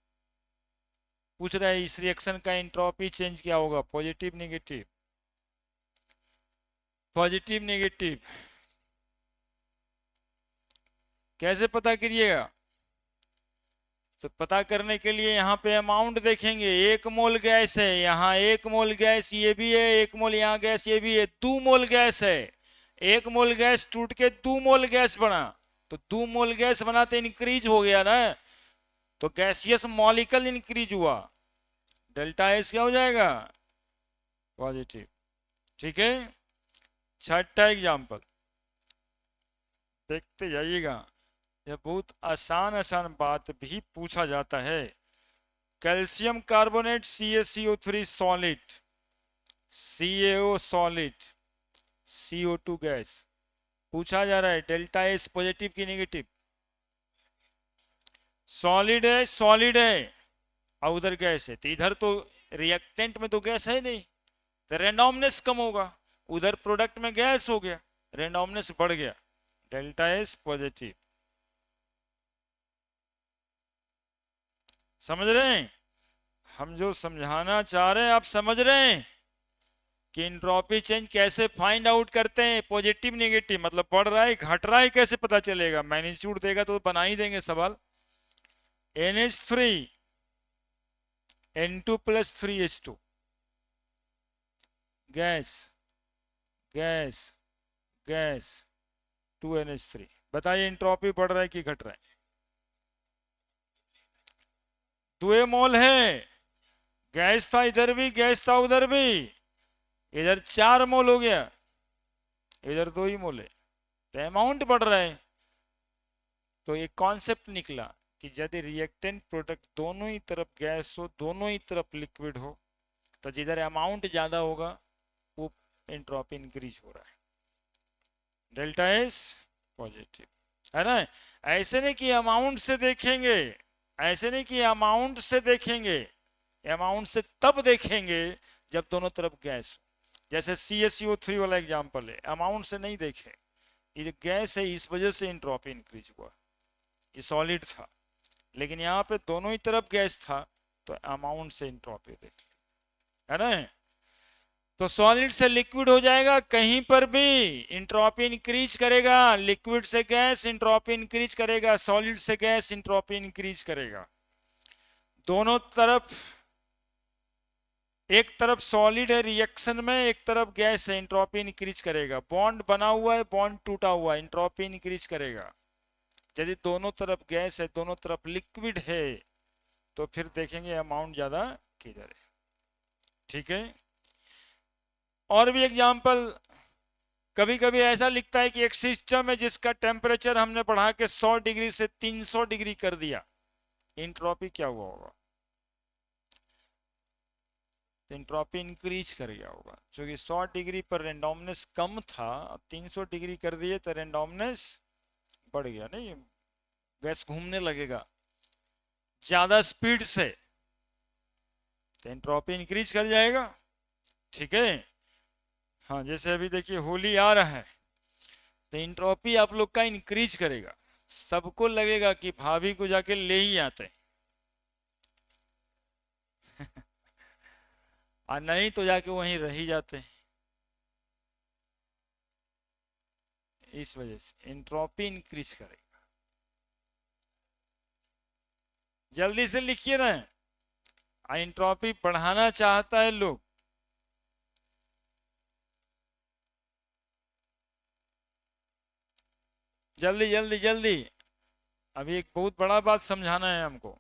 पूछ रहा है इस रिएक्शन का एंट्रोपी चेंज क्या होगा, पॉजिटिव नेगेटिव? पॉजिटिव नेगेटिव कैसे पता करिएगा? तो पता करने के लिए यहाँ पे अमाउंट देखेंगे। 1 मोल गैस है, यहाँ 1 मोल गैस ये भी है, 1 मोल यहाँ गैस ये भी है, 2 मोल गैस है। 1 मोल गैस टूट के 2 मोल गैस बना, तो 2 मोल गैस बना तो इंक्रीज हो गया ना, तो गैसियस मॉलिक्यूल इंक्रीज हुआ, डेल्टा एस क्या हो जाएगा? पॉजिटिव। ठीक है, छठा एग्जाम्पल देखते जाइएगा, यह बहुत आसान आसान बात भी पूछा जाता है। Calcium carbonate CaCO3 solid, CaO solid, CO2 gas, पूछा जा रहा है डेल्टा एस पॉजिटिव की नेगेटिव? सॉलिड है और उधर गैस है, तो इधर तो रिएक्टेंट में तो गैस है नहीं, तो रेंडोमनेस कम होगा, उधर प्रोडक्ट में गैस हो गया, रेंडोमनेस बढ़ गया, डेल्टा एस पॉजिटिव। समझ रहे हैं हम जो समझाना चाह रहे हैं? आप समझ रहे हैं कि एंट्रोपी चेंज कैसे फाइंड आउट करते हैं? पॉजिटिव नेगेटिव मतलब बढ़ रहा है घट रहा है कैसे पता चलेगा? मैग्नीट्यूड देगा तो बना ही देंगे सवाल। NH3 N2 + 3H2 gas gas gas 2NH3, बताइए एंट्रोपी बढ़ रहा है कि घट रहा है? 2 मोल है, गैस था इधर भी, गैस था उधर भी, इधर 4 मोल हो गया, इधर 2 ही मोल है, तो अमाउंट बढ़ रहा है। तो एक कॉन्सेप्ट निकला कि यदि रिएक्टेंट प्रोडक्ट दोनों ही तरफ गैस हो, दोनों ही तरफ लिक्विड हो, तो जिधर अमाउंट ज्यादा होगा वो एंट्रोपी इंक्रीज हो रहा है, डेल्टा एस पॉजिटिव, है ना? ऐसे नहीं कि अमाउंट से देखेंगे, ऐसे नहीं कि अमाउंट से देखेंगे, अमाउंट से तब देखेंगे जब दोनों तरफ गैस हो। जैसे CaCO3 वाला एग्जांपल है, अमाउंट से नहीं देखे, ये गैस है इस वजह से एंट्रोपी इंक्रीज हुआ, ये सॉलिड था, लेकिन यहाँ पे दोनों ही तरफ गैस था, तो अमाउंट से एंट्रोपी देख ली, है ना? तो सॉलिड से लिक्विड हो जाएगा, कहीं पर भी एंट्रोपी इंक्रीज करेगा, लिक्विड से गैस एंट्रोपी इंक्रीज करेगा, सॉलिड से गैस एंट्रोपी इंक्रीज करेगा। दोनों तरफ, एक तरफ सॉलिड है रिएक्शन में, एक तरफ गैस है, एंट्रोपी इंक्रीज करेगा। बॉन्ड बना हुआ है, बॉन्ड टूटा हुआ है, एंट्रोपी इंक्रीज करेगा। यदि दोनों तरफ गैस है, दोनों तरफ लिक्विड है, तो फिर देखेंगे अमाउंट ज्यादा किधर है। ठीक है, और भी एग्जांपल, कभी कभी ऐसा लिखता है कि एक सिस्टम है जिसका टेम्परेचर हमने बढ़ा के 100 डिग्री से 300 डिग्री कर दिया, एंट्रोपी क्या हुआ होगा? तो एंट्रोपी इंक्रीज कर गया होगा, क्योंकि 100 डिग्री पर रेंडोमनेस कम था, अब 300 डिग्री कर दिए तो रेंडोमनेस बढ़ गया, नहीं गैस घूमने लगेगा ज्यादा स्पीड से, तो एंट्रोपी इंक्रीज कर जाएगा। ठीक है, हाँ जैसे अभी देखिए होली आ रहा है, तो एंट्रोपी आप लोग का इंक्रीज करेगा, सबको लगेगा कि भाभी को जाके ले ही आते हैं और नहीं तो जाके वहीं रह ही जाते हैं, इस वजह से एंट्रोपी इंक्रीज करेगा। जल्दी से लिखिए ना, एंट्रोपी बढ़ाना चाहता है लोग, जल्दी जल्दी जल्दी, अभी एक बहुत बड़ा बात समझाना है हमको।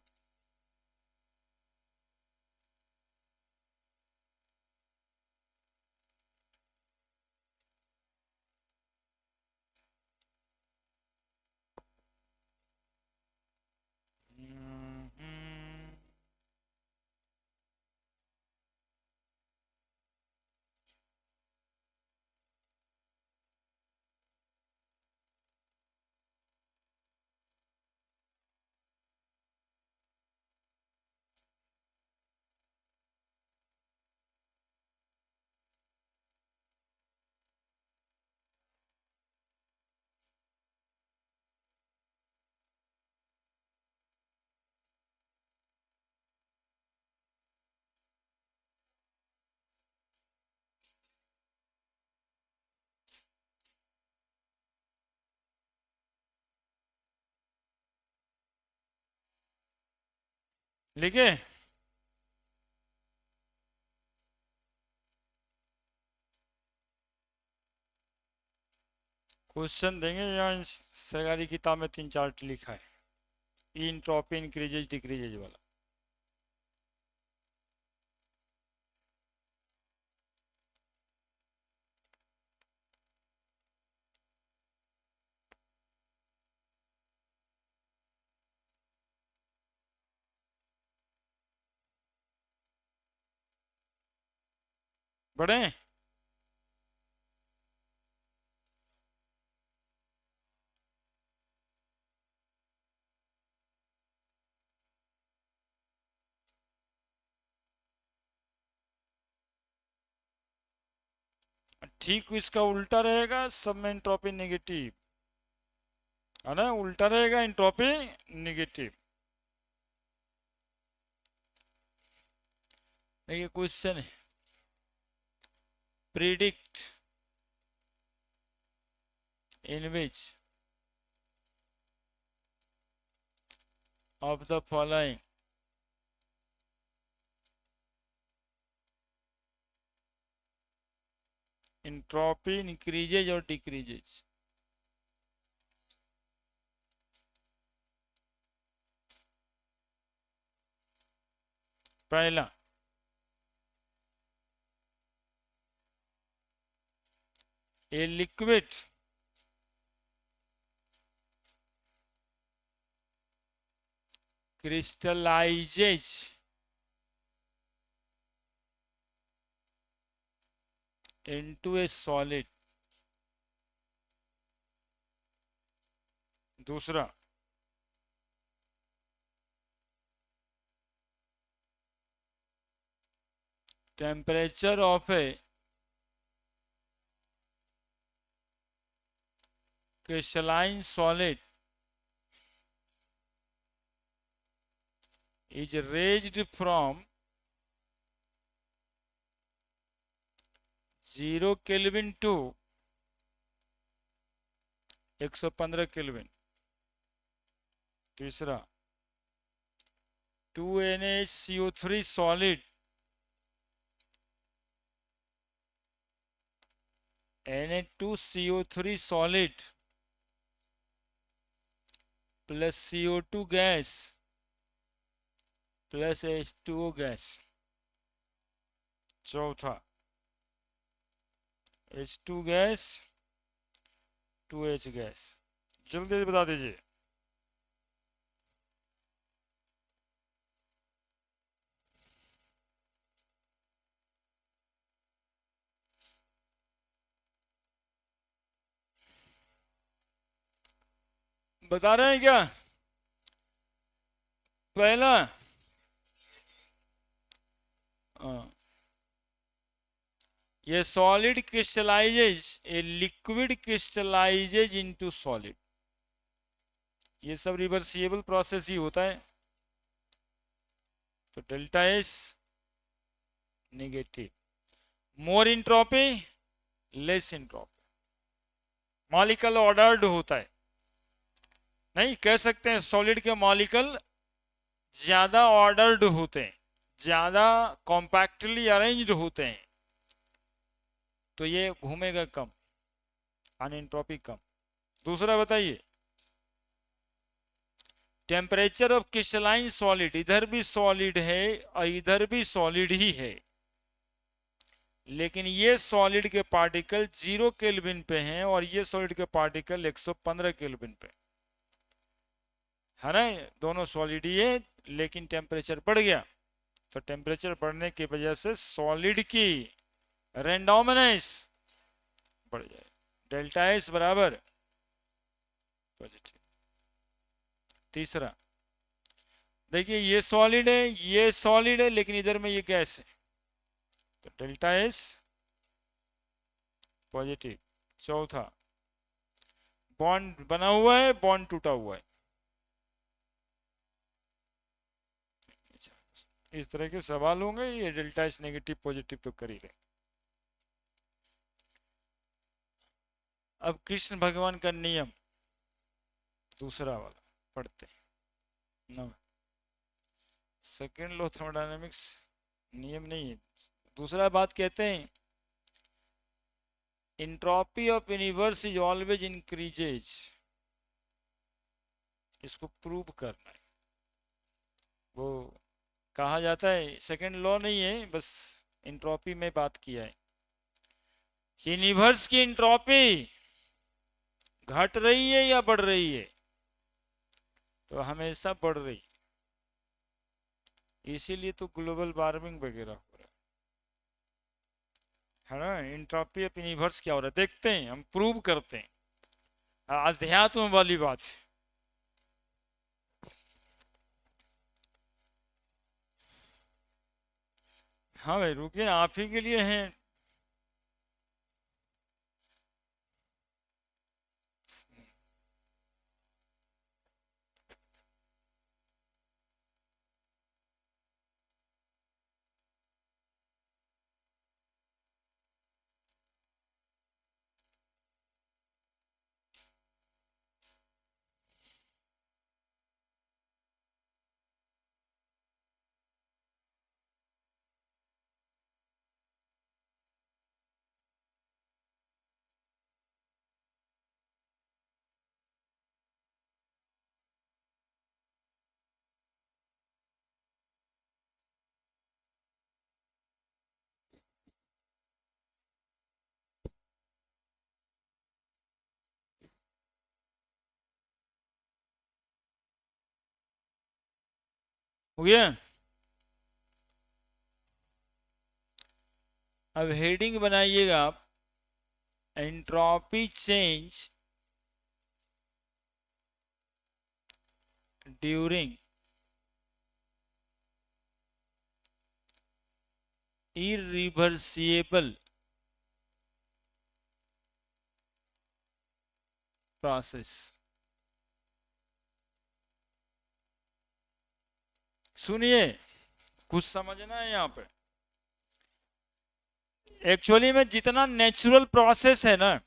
लिखे? क्वेश्चन देंगे या सरकारी किताब में 3-4 लिखा है? इंट्रोपी इंक्रीजेज डिक्रीजेज वाला। बड़े ठीक इसका उल्टा रहेगा, सब में एंट्रोपी नेगेटिव है ना, उल्टा रहेगा एंट्रोपी नेगेटिव। देखिए क्वेश्चन है, predict in which of the following entropy increases और डिक्रीजेज। पहला, a liquid crystallizes into a solid। दूसरा, temperature of a crystalline solid is raised from 0 Kelvin to 115 kelvin. तीसरा, 2NaCO3 solid Na2CO3 solid plus CO2 gas plus H2O gas. चौथा, H2 gas 2H gas. जल्दी बता दीजिए। बता रहे हैं क्या? पहला, ये solid crystallises, a liquid crystallises into solid. ये सब रिवर्सिबल प्रोसेस ही होता है। तो delta S negative, more entropy less entropy, molecule ordered होता है। नहीं कह सकते हैं सॉलिड के मॉलिक्यूल ज्यादा ऑर्डर्ड होते हैं, ज्यादा कॉम्पैक्टली अरेंज्ड होते हैं, तो ये घूमेगा कम, अनएंट्रोपी कम। दूसरा बताइए, टेम्परेचर ऑफ क्रिस्टलाइन सॉलिड, इधर भी सॉलिड है और इधर भी सॉलिड ही है, लेकिन ये सॉलिड के पार्टिकल 0 केल्विन पे हैं और ये सॉलिड के पार्टिकल 115 केल्विन पे है ना। दोनों सॉलिड ही है, लेकिन टेम्परेचर बढ़ गया, तो टेम्परेचर बढ़ने की वजह से सॉलिड की रेंडोमिनेस बढ़ जाए। डेल्टा एस बराबर पॉजिटिव। तीसरा, देखिए ये सॉलिड है, ये सॉलिड है, लेकिन इधर में ये गैस है, तो डेल्टा एस पॉजिटिव। चौथा, बॉन्ड बना हुआ है, बॉन्ड टूटा हुआ है। इस तरह के सवाल होंगे, ये डेल्टा एस नेगेटिव पॉजिटिव तो कर ही रहे। अब कृष्ण भगवान का नियम दूसरा वाला पढ़ते हैं। सेकेंड लॉ थर्मोडायनेमिक्स नियम नहीं है। दूसरा बात कहते हैं entropy of universe is always increases, इसको प्रूव करना है। वो कहा जाता है सेकेंड लॉ नहीं है, बस इंट्रोपी में बात किया है। यूनिवर्स की इंट्रोपी घट रही है या बढ़ रही है? तो हमेशा बढ़ रही, इसीलिए तो ग्लोबल वार्मिंग वगैरह हो रहा है ना। इंट्रोपी ऑफ यूनिवर्स क्या हो रहा है देखते हैं, हम प्रूव करते हैं, अध्यात्म वाली बात है। हाँ भाई रुकिए ना, आप ही के लिए हैं। हो गया। अब हेडिंग बनाइएगा आप, entropy change during irreversible process। सुनिए, कुछ समझना है यहाँ पे। एक्चुअली में जितना नेचुरल प्रोसेस है ना,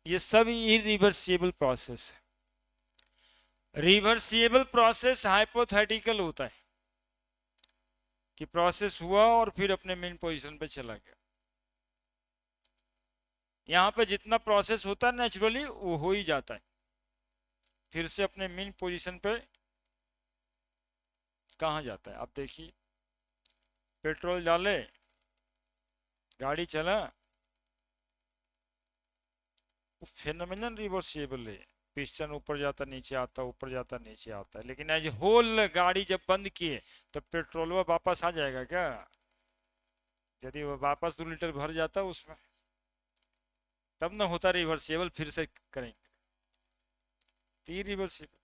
ये सब इरिवर्सिबल प्रोसेस है। रिवर्सिबल प्रोसेस हाइपोथेटिकल होता है कि प्रोसेस हुआ और फिर अपने मेन पोजीशन पे चला गया। यहाँ पे जितना प्रोसेस होता है नेचुरली वो हो ही जाता है, फिर से अपने मेन पोजीशन पे कहाँ जाता है। आप देखिए, पेट्रोल डाले, गाड़ी चला, फेनोमेनन रिवर्सिबल है। पिस्टन ऊपर जाता नीचे आता, ऊपर जाता नीचे आता है, लेकिन एज होल गाड़ी जब बंद किए तो पेट्रोल वापस आ जाएगा क्या? यदि वो वापस 2 लीटर भर जाता उसमें, तब ना होता रिवर्सिबल, फिर से करेंगे तो रिवर्सिबल।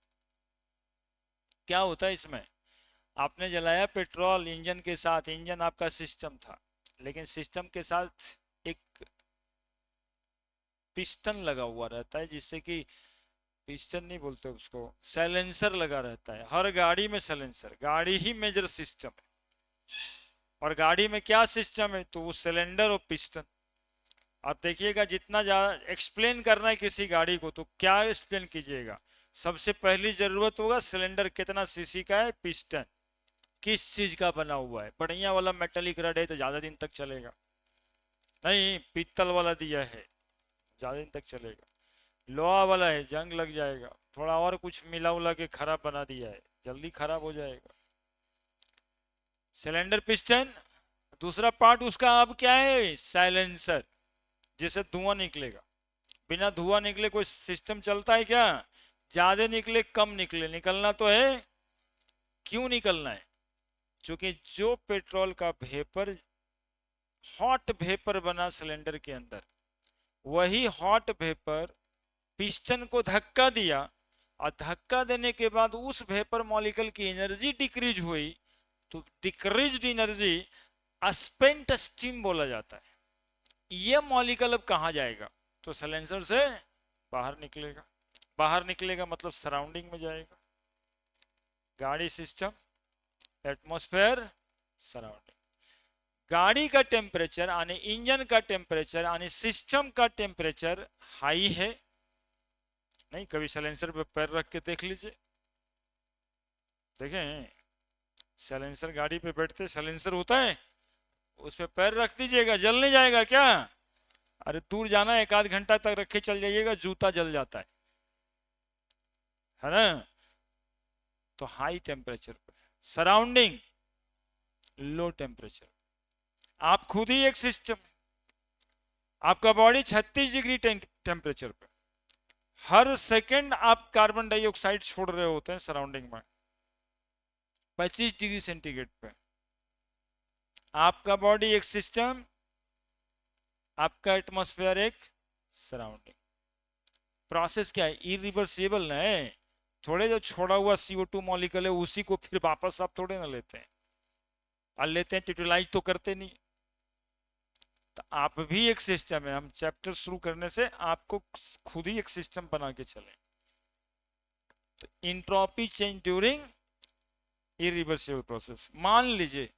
क्या होता है इसमें, आपने जलाया पेट्रोल इंजन के साथ, इंजन आपका सिस्टम था, लेकिन सिस्टम के साथ एक पिस्टन लगा हुआ रहता है, जिससे कि पिस्टन नहीं बोलते उसको, साइलेंसर लगा रहता है। हर गाड़ी में साइलेंसर, गाड़ी ही मेजर सिस्टम है। और गाड़ी में क्या सिस्टम है, तो वो सिलेंडर और पिस्टन। आप देखिएगा, जितना ज्यादा एक्सप्लेन करना है किसी गाड़ी को तो क्या एक्सप्लेन कीजिएगा, सबसे पहली जरूरत होगा सिलेंडर कितना सीसी का है, पिस्टन किस चीज का बना हुआ है। बढ़िया वाला मेटेलिक रड है तो ज्यादा दिन तक चलेगा, नहीं पीतल वाला दिया है ज्यादा दिन तक चलेगा। लोहा वाला है जंग लग जाएगा, थोड़ा और कुछ मिला उला के खराब बना दिया है, जल्दी खराब हो जाएगा। सिलेंडर पिस्टन, दूसरा पार्ट उसका अब क्या है, साइलेंसर, जिससे धुआं निकलेगा। बिना धुआं निकले कोई सिस्टम चलता है क्या? ज्यादा निकले कम निकले, निकलना तो है। क्यों निकलना है? क्योंकि जो पेट्रोल का वेपर, हॉट वेपर बना सिलेंडर के अंदर, वही हॉट वेपर पिस्टन को धक्का दिया, और धक्का देने के बाद उस वेपर मॉलिक्यूल की एनर्जी डिक्रीज हुई, तो डिक्रीज्ड एनर्जी स्पेंट स्टीम बोला जाता है। ये मॉलिक्यूल अब कहाँ जाएगा, तो साइलेंसर से बाहर निकलेगा। बाहर निकलेगा मतलब सराउंडिंग में जाएगा, गाड़ी सिस्टम, एटमॉस्फेयर, सराउंडिंग। गाड़ी का टेम्परेचर यानी इंजन का टेम्परेचर यानी सिस्टम का टेम्परेचर हाई है, नहीं कभी साइलेंसर पे पैर रख के देख लीजिए, देखें साइलेंसर गाड़ी पे बैठते साइलेंसर होता है, उस पे पैर रख दीजिएगा, जल नहीं जाएगा क्या? अरे दूर जाना, 1 आध घंटा तक रखे चल जाइएगा, जूता जल जाता है ना? तो हाई टेम्परेचर पे, सराउंडिंग लो टेम्परेचर। आप खुद ही एक सिस्टम, आपका बॉडी 36 डिग्री टेम्परेचर पे, हर सेकंड आप कार्बन डाइऑक्साइड छोड़ रहे होते हैं सराउंडिंग में, 25 डिग्री सेंटीग्रेड पे। आपका बॉडी एक सिस्टम, आपका एटमॉस्फेयर एक सराउंडिंग। प्रोसेस क्या है? इरिवर्सिबल है। थोड़े जो छोड़ा हुआ CO2 मॉलिक्यूल है उसी को फिर वापस आप थोड़े ना लेते हैं, और लेते हैं यूटिलाइज तो करते नहीं। तो आप भी एक सिस्टम है। हम चैप्टर शुरू करने से आपको खुद ही एक सिस्टम बना के चले। तो entropy change during irreversible process. मान लीजिए,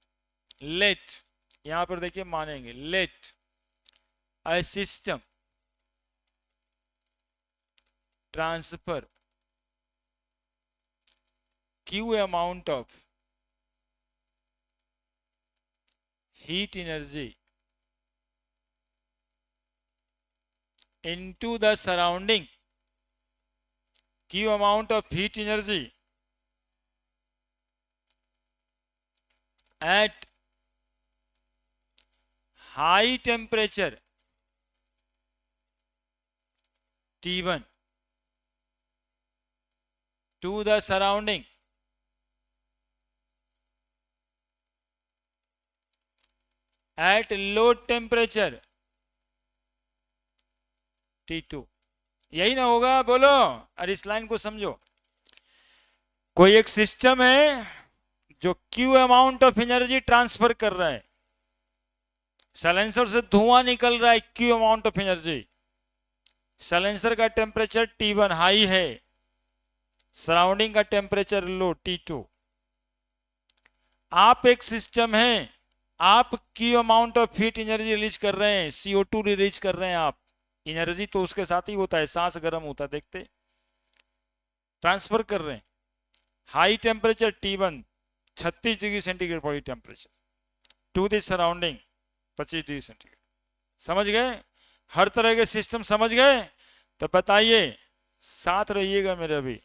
लेट, यहां पर देखिए मानेंगे, late a system transfer q amount of heat energy into the surrounding, q amount of heat energy at high temperature T1 to the surrounding at low temperature T2। यही ना होगा? बोलो, अरे इस लाइन को समझो। कोई एक सिस्टम है जो Q amount of energy transfer कर रहा है, साइलेंसर से धुआं निकल रहा है, Q amount of energy. Silencer का टेम्परेचर T1 हाई है, सराउंडिंग का टेम्परेचर लो T2। आप एक सिस्टम है, आप Q amount of heat energy release कर रहे हैं, CO2 रिलीज कर रहे हैं आप। एनर्जी तो उसके साथ ही होता है, सांस गर्म होता है, देखते, ट्रांसफर कर रहे हैं। High temperature T1 36 degree centigrade body temperature to the surrounding 25 degree centigrade. समझ गए? हर तरह के सिस्टम समझ गए? तो बताइए, साथ रहिएगा मेरे। अभी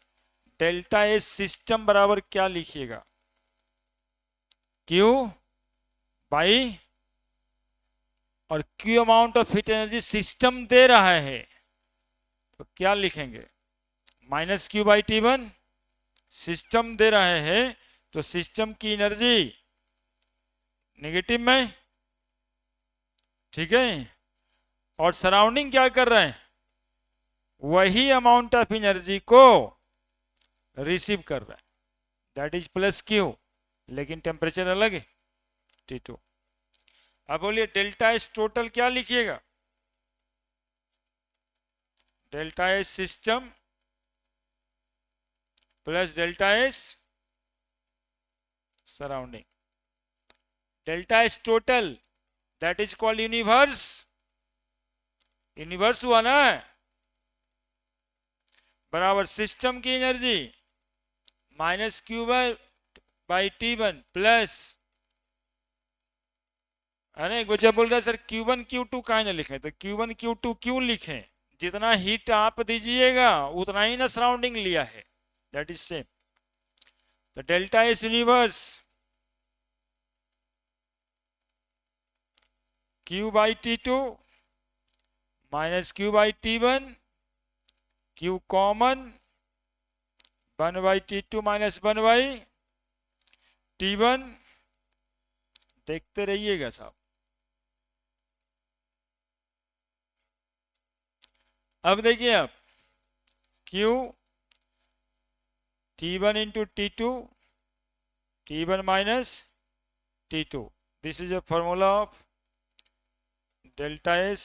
डेल्टा एस सिस्टम बराबर क्या लिखिएगा? क्यू बाई, और Q amount of heat energy system दे रहा है तो क्या लिखेंगे? Minus Q by T1। System दे रहे हैं तो सिस्टम की एनर्जी नेगेटिव में, ठीक है, और सराउंडिंग क्या कर रहे हैं? वही अमाउंट ऑफ एनर्जी को रिसीव कर रहा है, दैट इज प्लस क्यू, लेकिन टेम्परेचर अलग है T2। अब बोलिए डेल्टा एस टोटल क्या लिखिएगा? Delta S system plus delta S surrounding. Delta S total that is called universe. Universe हुआ ना, बराबर सिस्टम की energy minus Q by T1 plus, अरे एक बच्चा बोल रहा है सर Q1 Q2 कहाँ ना लिखे? तो Q1 Q2 क्यों लिखें? जितना हीट आप दीजिएगा उतना ही ना सराउंडिंग लिया है, दैट इज सेम। तो delta S universe Q by T2 minus Q by T1, Q common 1 by T2 minus 1 by T1। देखते रहिएगा साहब। अब देखिए आप, Q T1 into T2, T1 minus T2, this is a formula of delta S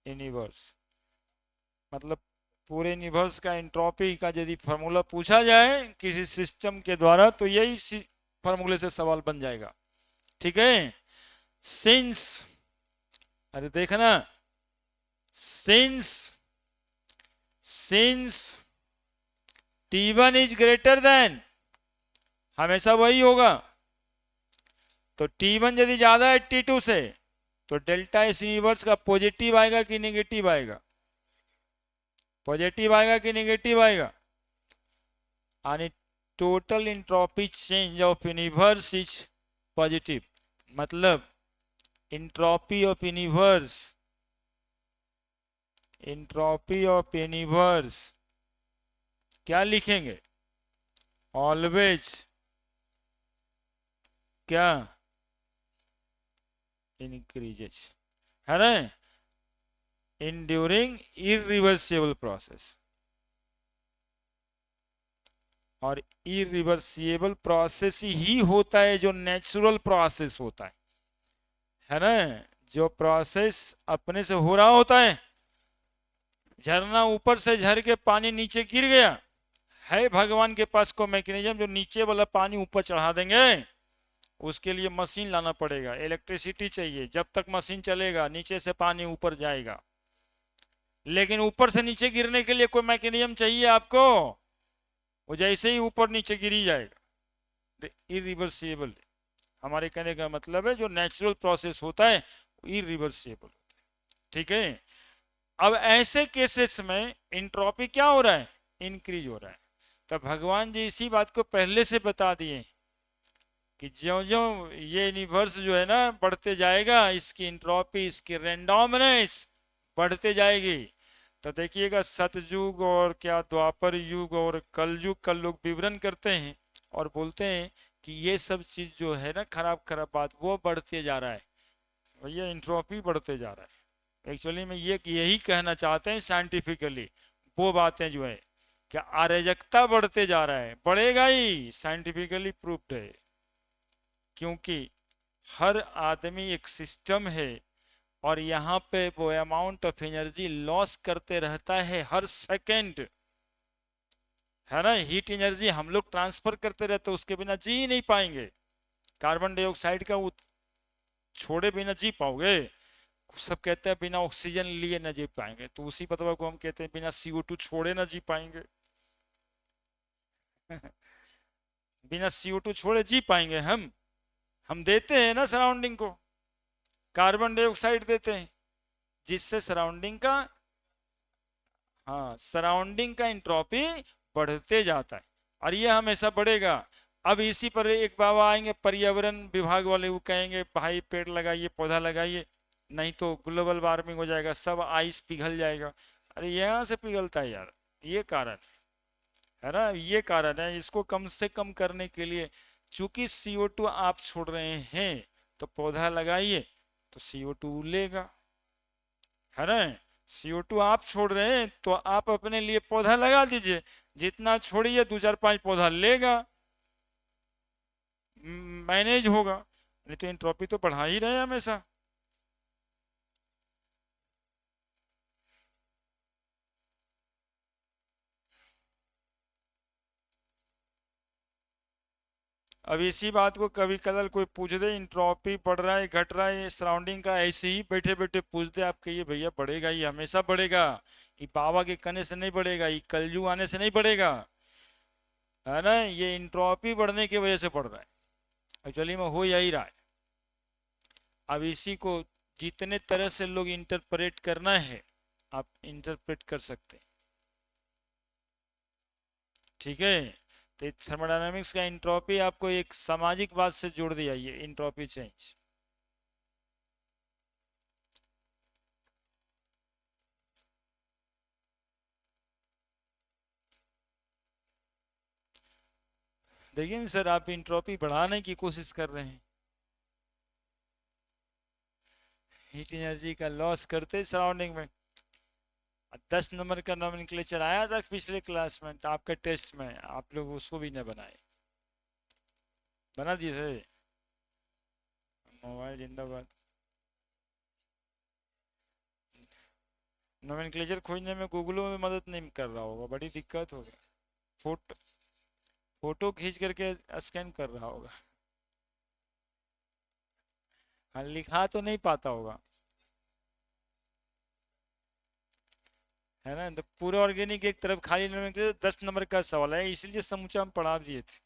universe. मतलब पूरे universe का entropy का यदि फॉर्मूला पूछा जाए किसी सिस्टम के द्वारा तो यही फॉर्मूले से सवाल बन जाएगा, ठीक है। सिंस, अरे देखना, since T1 is greater than हमेशा वही होगा। तो T1 यदि ज्यादा है T2 से तो डेल्टा एस इनवर्स का पॉजिटिव आएगा कि निगेटिव आएगा? पॉजिटिव आएगा कि निगेटिव आएगा? यानी total entropy change of universe is positive. मतलब entropy of universe, entropy of universe क्या लिखेंगे? ऑलवेज क्या? इंक्रीजेस, है ना, इन ड्यूरिंग इरिवर्सिबल प्रोसेस। और इरिवर्सिबल प्रोसेस ही होता है जो नेचुरल प्रोसेस होता है ना, जो प्रोसेस अपने से हो रहा होता है। झरना ऊपर से झर के पानी नीचे गिर गया, है भगवान के पास को मैकेनिज्म जो नीचे वाला पानी ऊपर चढ़ा देंगे। उसके लिए मशीन लाना पड़ेगा, इलेक्ट्रिसिटी चाहिए, जब तक मशीन चलेगा नीचे से पानी ऊपर जाएगा। लेकिन ऊपर से नीचे गिरने के लिए कोई मैकेनिज्म चाहिए आपको, वो जैसे ही ऊपर नीचे गिरी जाएगा। इरिवर्सिबल, हमारे कहने का मतलब है जो नेचुरल प्रोसेस होता है इरिवर्सिबल होता है। ठीक है। अब ऐसे केसेस में इंट्रोपी क्या हो रहा है? इंक्रीज हो रहा है। तो भगवान जी इसी बात को पहले से बता दिए कि ज्यो ज्यो ये यूनिवर्स जो है ना बढ़ते जाएगा, इसकी इंट्रोपी, इसकी रेंडोमनेस बढ़ते जाएगी। तो देखिएगा सतयुग और क्या द्वापर युग और कल युग का लोग विवरण करते हैं और बोलते हैं कि ये सब चीज जो है ना खराब खराब बात वो बढ़ते जा रहा है, भैया इंट्रोपी बढ़ते जा रहा है। एक्चुअली में ये यही कहना चाहते हैं साइंटिफिकली, वो बातें जो है क्या अराजकता बढ़ते जा रहा है, बढ़ेगा ही, साइंटिफिकली प्रूव्ड है। क्योंकि हर आदमी एक सिस्टम है और यहाँ पे वो अमाउंट ऑफ एनर्जी लॉस करते रहता है हर सेकंड, है ना। हीट एनर्जी हम लोग ट्रांसफर करते रहते, उसके बिना जी ही नहीं पाएंगे। कार्बन डाइऑक्साइड का छोड़े बिना जी पाओगे? सब कहते हैं बिना ऑक्सीजन लिए ना जी पाएंगे, तो उसी पतवा को हम कहते हैं बिना CO2 छोड़े ना जी पाएंगे। बिना CO2 छोड़े जी पाएंगे हम देते हैं ना सराउंडिंग को, कार्बन डाइऑक्साइड देते हैं जिससे सराउंडिंग का, हाँ, सराउंडिंग का इंट्रोपी बढ़ते जाता है और ये हमेशा बढ़ेगा। अब इसी पर एक बाबा आएंगे पर्यावरण विभाग वाले, वो कहेंगे भाई पेड़ लगाइए, पौधा लगाइए, नहीं तो ग्लोबल वार्मिंग हो जाएगा, सब आइस पिघल जाएगा। अरे यहाँ से पिघलता है यार, ये कारण है ना, ये कारण है। इसको कम से कम करने के लिए चूंकि CO2 आप छोड़ रहे हैं तो पौधा लगाइए तो CO2 लेगा, है ना। CO2 आप छोड़ रहे हैं तो आप अपने लिए पौधा लगा दीजिए, जितना छोड़िए 2 4 5 पौधा लेगा, मैनेज होगा। नहीं तो एंट्रोपी तो बढ़ा ही रहे हैं हमेशा। अब इसी बात को कभी कदर कोई पूछ दे इंट्रोपी बढ़ रहा है घट रहा है सराउंडिंग का, ऐसे ही बैठे बैठे पूछ दे, आप कहिए भैया बढ़ेगा, ये हमेशा बढ़ेगा, ये बाबा के कहने से नहीं बढ़ेगा, ये कलयुग आने से नहीं बढ़ेगा, है ना। ये इंट्रोपी बढ़ने की वजह से बढ़ रहा है, एक्चुअली में हो यही रहा है। अब इसी को जितने तरह से लोग इंटरप्रेट करना है आप इंटरप्रेट कर सकते हैं। ठीक है। तो थर्मोडायनामिक्स का इंट्रोपी आपको एक सामाजिक बात से जोड़ दिया, ये इंट्रोपी चेंज। देखिए सर, आप इंट्रोपी बढ़ाने की कोशिश कर रहे हैं, हीट एनर्जी का लॉस करते सराउंडिंग में। 10 नंबर का नोमेनक्लेचर आया था पिछले क्लास में, तो आपके टेस्ट में आप लोग उसको भी न बनाए, बना दिए थे। मोबाइल जिंदाबाद। नोमेनक्लेचर खोजने में गूगलों में मदद नहीं कर रहा होगा, बड़ी दिक्कत होगी। फोटो फोटो खींच करके स्कैन कर रहा होगा, हाँ, लिखा तो नहीं पाता होगा, है ना। तो पूरा ऑर्गेनिक एक तरफ, खाली नोमेनक्लेचर 10 नंबर का सवाल है, इसलिए समूचा हम पढ़ा दिए थे।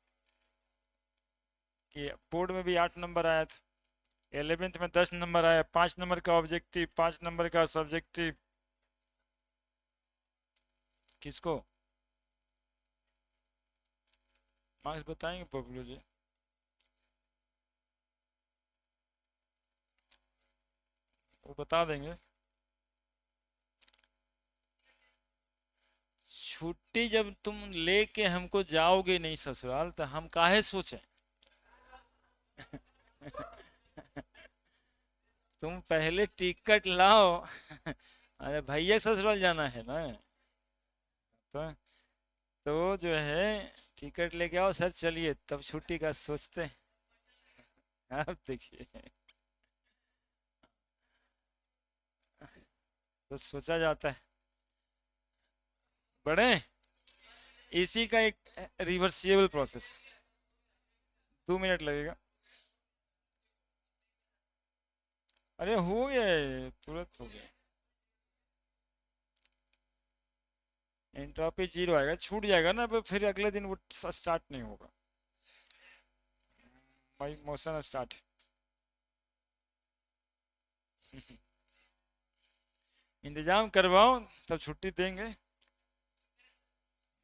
कि बोर्ड में भी 8 नंबर आया था, 11th में 10 नंबर आया, 5 नंबर का ऑब्जेक्टिव, 5 नंबर का सब्जेक्टिव। किसको मार्क्स बताएंगे पब्लू जी? वो बता देंगे। छुट्टी जब तुम लेके हमको जाओगे नहीं ससुराल, तो हम काहे सोचें। तुम पहले टिकट लाओ। अरे भैया ससुराल जाना है ना, तो जो है टिकट लेके आओ सर, चलिए तब छुट्टी का सोचते हैं। आप देखिए, तो सोचा जाता है बड़े। इसी का एक रिवर्सिबल प्रोसेस, 2 मिनट लगेगा। अरे हो गया है, तुरंत हो गया। एंट्रोपी जीरो आएगा, छूट जाएगा ना, फिर अगले दिन वो स्टार्ट नहीं होगा भाई, मोशन स्टार्ट। इंतजाम करवाओ तब छुट्टी देंगे।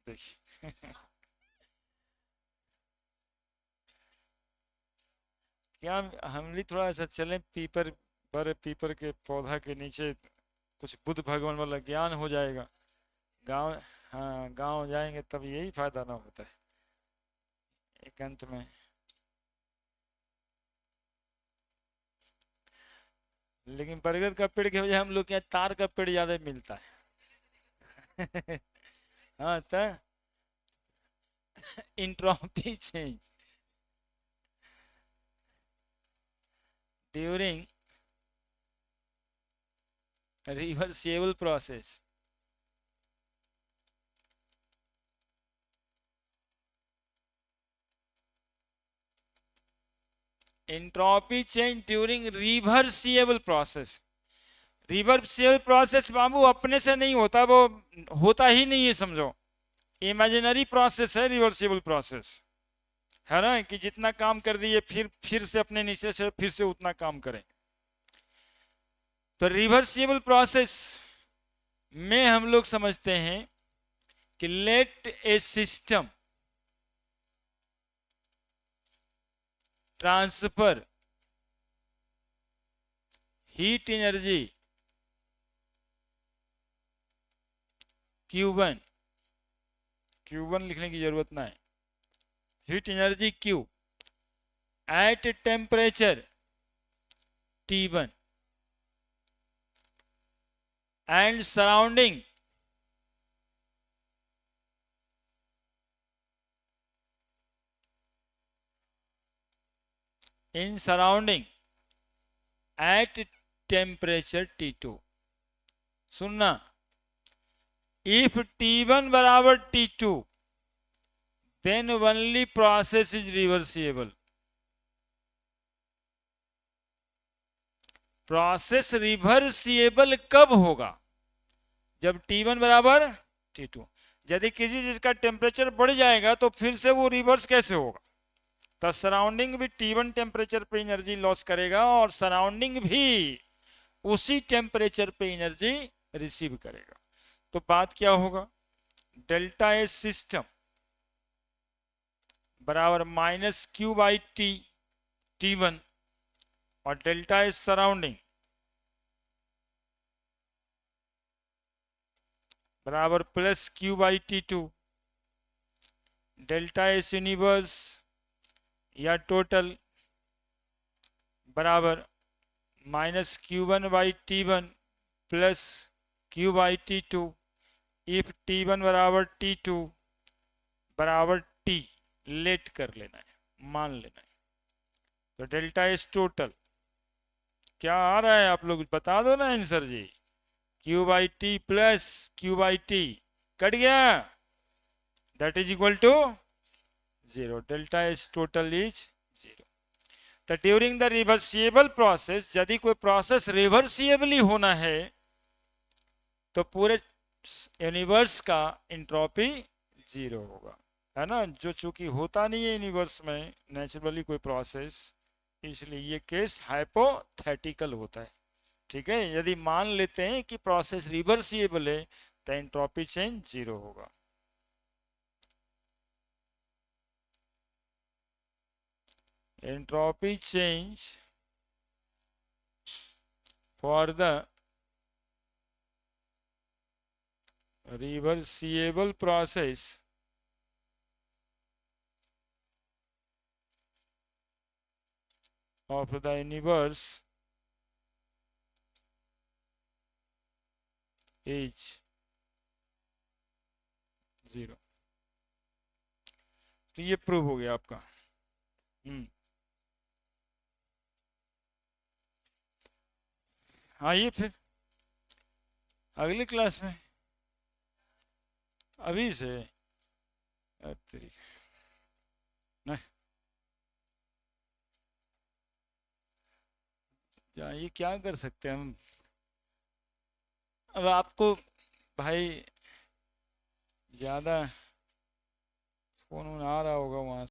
देखिए। क्या हम भी थोड़ा सा चलें पीपर, बड़े पीपर के पौधा के नीचे, कुछ बुद्ध भगवान वाला ज्ञान हो जाएगा गांव। हाँ गांव जाएंगे तब यही फायदा ना होता है एकांत में। लेकिन बरगद का पेड़ के बजाय हम लोग के यहाँ तार का पेड़ ज्यादा मिलता है। हाँ तो entropy change during reversible process. Entropy change during reversible process. Reversible process बाबू अपने से नहीं होता, वो होता ही नहीं है समझो, इमेजिनरी प्रोसेस है रिवर्सिबल प्रोसेस, है ना, कि जितना काम कर दिए फिर से अपने नीचे से फिर से उतना काम करें। तो रिवर्सिबल प्रोसेस में हम लोग समझते हैं कि let a system transfer heat energy Q1, Q1 लिखने की जरूरत ना है, heat energy Q at temperature T1 and surrounding in surrounding at temperature T2। सुनना, if T1 बराबर T2 then only process is reversible। Process reversible कब होगा? जब T1 बराबर T2। यदि किसी चीज का टेम्परेचर बढ़ जाएगा तो फिर से वो रिवर्स कैसे होगा? तो सराउंडिंग भी T1 टेम्परेचर पे एनर्जी लॉस करेगा और सराउंडिंग भी उसी टेम्परेचर पे एनर्जी रिसीव करेगा। तो बात क्या होगा? डेल्टा एस सिस्टम बराबर -Q/T T1 और डेल्टा एस सराउंडिंग बराबर +Q/T2। डेल्टा एस यूनिवर्स या टोटल बराबर -Q1/T1 +Q/T2 इफ T1 बराबर T2 बराबर T लेट कर लेना है, मान लेना है। तो डेल्टा एस टोटल क्या आ रहा है आप लोग बता दो ना आंसर जी। Q/T प्लस Q/T कट गया, that is equal to 0। Delta S total is 0। तो ड्यूरिंग द रिवर्सिबल प्रोसेस, यदि कोई प्रोसेस रिवर्सिबली होना है तो पूरे यूनिवर्स का एंट्रोपी 0 होगा। है ना, जो चूंकि होता नहीं है यूनिवर्स में नेचुरली कोई प्रोसेस, इसलिए ये केस हाइपोथेटिकल होता है। ठीक है, यदि मान लेते हैं कि प्रोसेस रिवर्सिबल है तो एंट्रोपी चेंज जीरो होगा। Entropy change for the reversible process of the universe is zero. तो ये प्रूव हो गया आपका। आइए फिर अगली क्लास में, अभी से नहीं ये क्या कर सकते हैं हम। अब आपको भाई ज़्यादा फोन आ रहा होगा वहाँ